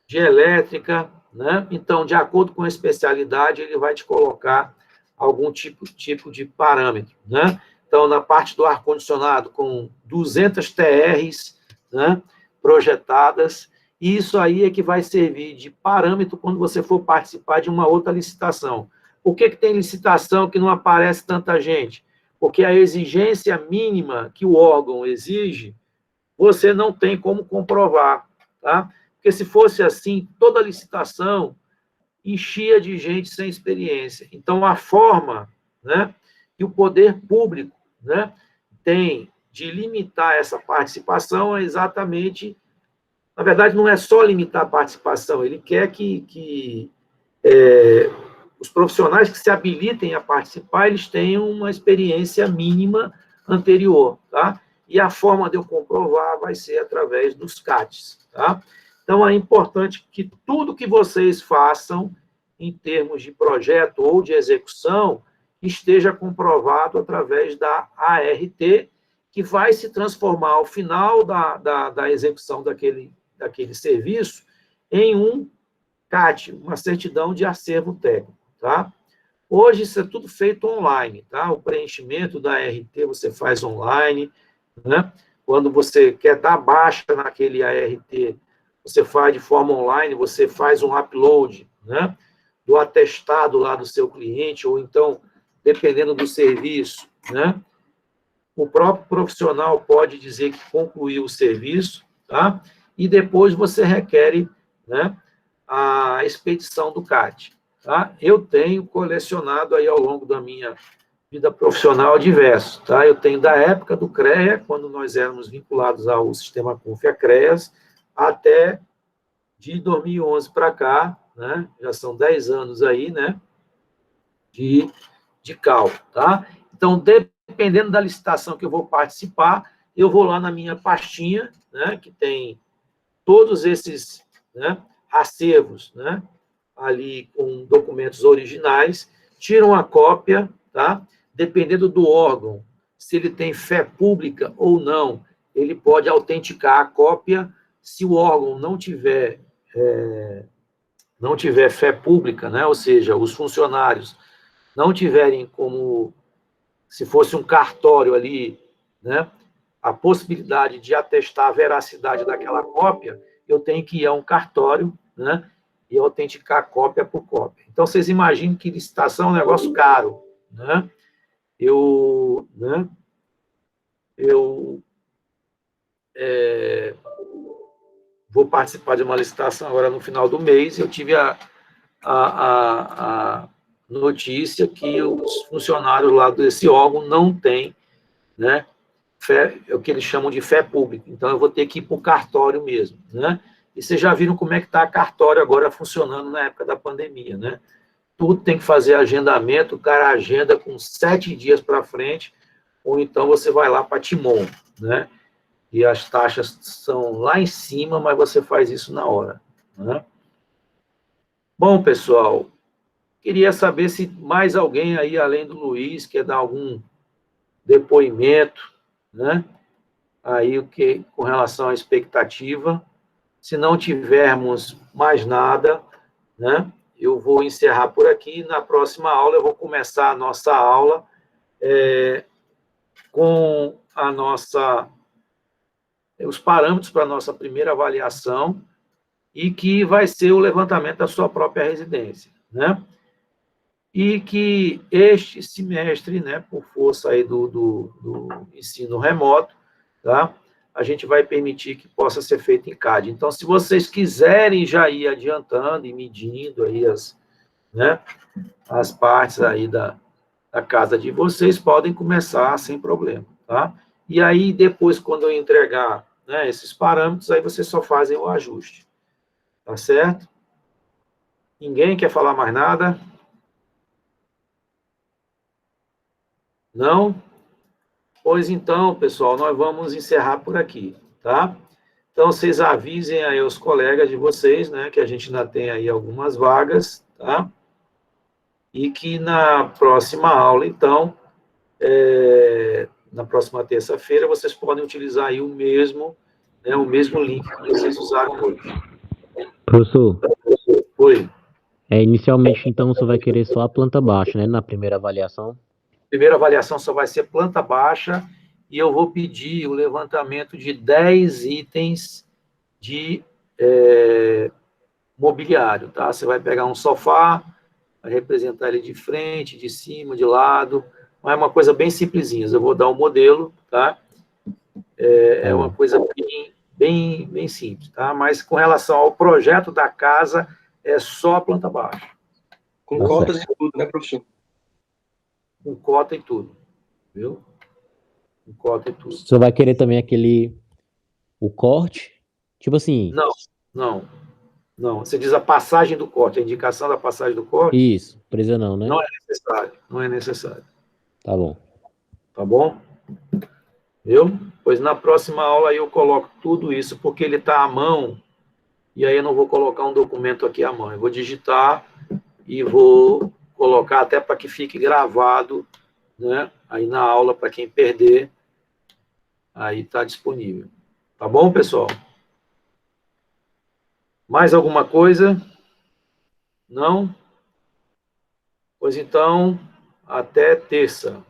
de elétrica, né? Então, de acordo com a especialidade, ele vai te colocar algum tipo de parâmetro, né? Então, na parte do ar-condicionado, com 200 TRs, né? projetadas, e isso aí é que vai servir de parâmetro quando você for participar de uma outra licitação. Por que tem licitação que não aparece tanta gente? Porque a exigência mínima que o órgão exige, você não tem como comprovar, tá? Porque se fosse assim, toda licitação enchia de gente sem experiência. Então, a forma, né, que o poder público, né, tem de limitar essa participação é exatamente... Na verdade, não é só limitar a participação, ele quer que os profissionais que se habilitem a participar, eles tenham uma experiência mínima anterior, tá? E a forma de eu comprovar vai ser através dos CATs, tá? Então, é importante que tudo que vocês façam, em termos de projeto ou de execução, esteja comprovado através da ART, que vai se transformar, ao final da execução daquele serviço, em um CAT, uma certidão de acervo técnico, tá? Hoje, isso é tudo feito online, tá? O preenchimento da ART você faz online, né? Quando você quer dar baixa naquele ART, você faz de forma online, você faz um upload, né, do atestado lá do seu cliente, ou então, dependendo do serviço, né, o próprio profissional pode dizer que concluiu o serviço, tá? E depois você requer, né, a expedição do CAT, tá? Eu tenho colecionado aí ao longo da minha vida profissional diversos, tá? Eu tenho da época do CREA, quando nós éramos vinculados ao sistema CREAS, até de 2011 para cá, né? Já são 10 anos aí, né? De CAL, tá? Então, dependendo da licitação que eu vou participar, eu vou lá na minha pastinha, né? Que tem todos esses, né, acervos, né? Ali com documentos originais, tiro uma cópia, tá? Dependendo do órgão, se ele tem fé pública ou não, ele pode autenticar a cópia. Se o órgão não tiver fé pública, né? Ou seja, os funcionários não tiverem como, se fosse um cartório ali, né, a possibilidade de atestar a veracidade daquela cópia, eu tenho que ir a um cartório, né, e autenticar cópia por cópia. Então, vocês imaginem que licitação é um negócio caro, né? Eu vou participar de uma licitação agora no final do mês, eu tive a notícia que os funcionários lá desse órgão não têm, né, fé, é o que eles chamam de fé pública. Então, eu vou ter que ir para o cartório mesmo, né? E vocês já viram como é que está a cartório agora funcionando na época da pandemia, né? Tudo tem que fazer agendamento, o cara agenda com 7 dias para frente, ou então você vai lá para Timon, né? E as taxas são lá em cima, mas você faz isso na hora, né? Bom, pessoal, queria saber se mais alguém aí, além do Luiz, quer dar algum depoimento, né? Aí, com relação à expectativa. Se não tivermos mais nada, né, eu vou encerrar por aqui. Na próxima aula, eu vou começar a nossa aula com os parâmetros para a nossa primeira avaliação, e que vai ser o levantamento da sua própria residência, né? E que este semestre, né, por força aí do ensino remoto, tá, a gente vai permitir que possa ser feito em CAD. Então, se vocês quiserem já ir adiantando e medindo aí as partes aí da casa de vocês, podem começar sem problema, tá? E aí, depois, quando eu entregar, né, esses parâmetros, aí vocês só fazem o ajuste, tá certo? Ninguém quer falar mais nada? Não? Pois então, pessoal, nós vamos encerrar por aqui, tá? Então, vocês avisem aí os colegas de vocês, né, que a gente ainda tem aí algumas vagas, tá? E que na próxima aula, então, na próxima terça-feira, vocês podem utilizar aí o mesmo link que vocês usaram hoje. Professor, Oi. Inicialmente, então, você vai querer só a planta baixa, né, na primeira avaliação? Primeira avaliação só vai ser planta baixa, e eu vou pedir o levantamento de 10 itens de mobiliário, tá? Você vai pegar um sofá, vai representar ele de frente, de cima, de lado, mas é uma coisa bem simplesinha. Eu vou dar um modelo, tá? É uma coisa bem simples, tá? Mas com relação ao projeto da casa, é só a planta baixa. Com cotas e tudo, né, professor? Com cota e tudo, viu? Com cota e tudo. Você vai querer também o corte? Tipo assim, Não. Você diz a passagem do corte, a indicação da passagem do corte? isso, presa não, né? Não é necessário, não é necessário. Tá bom. Tá bom? Viu? Pois na próxima aula eu coloco tudo isso, porque ele está à mão, e aí eu não vou colocar um documento aqui à mão. Eu vou digitar e vou colocar até para que fique gravado, né? Aí na aula, para quem perder, aí está disponível. Tá bom, pessoal? Mais alguma coisa? Não? Pois então, até terça.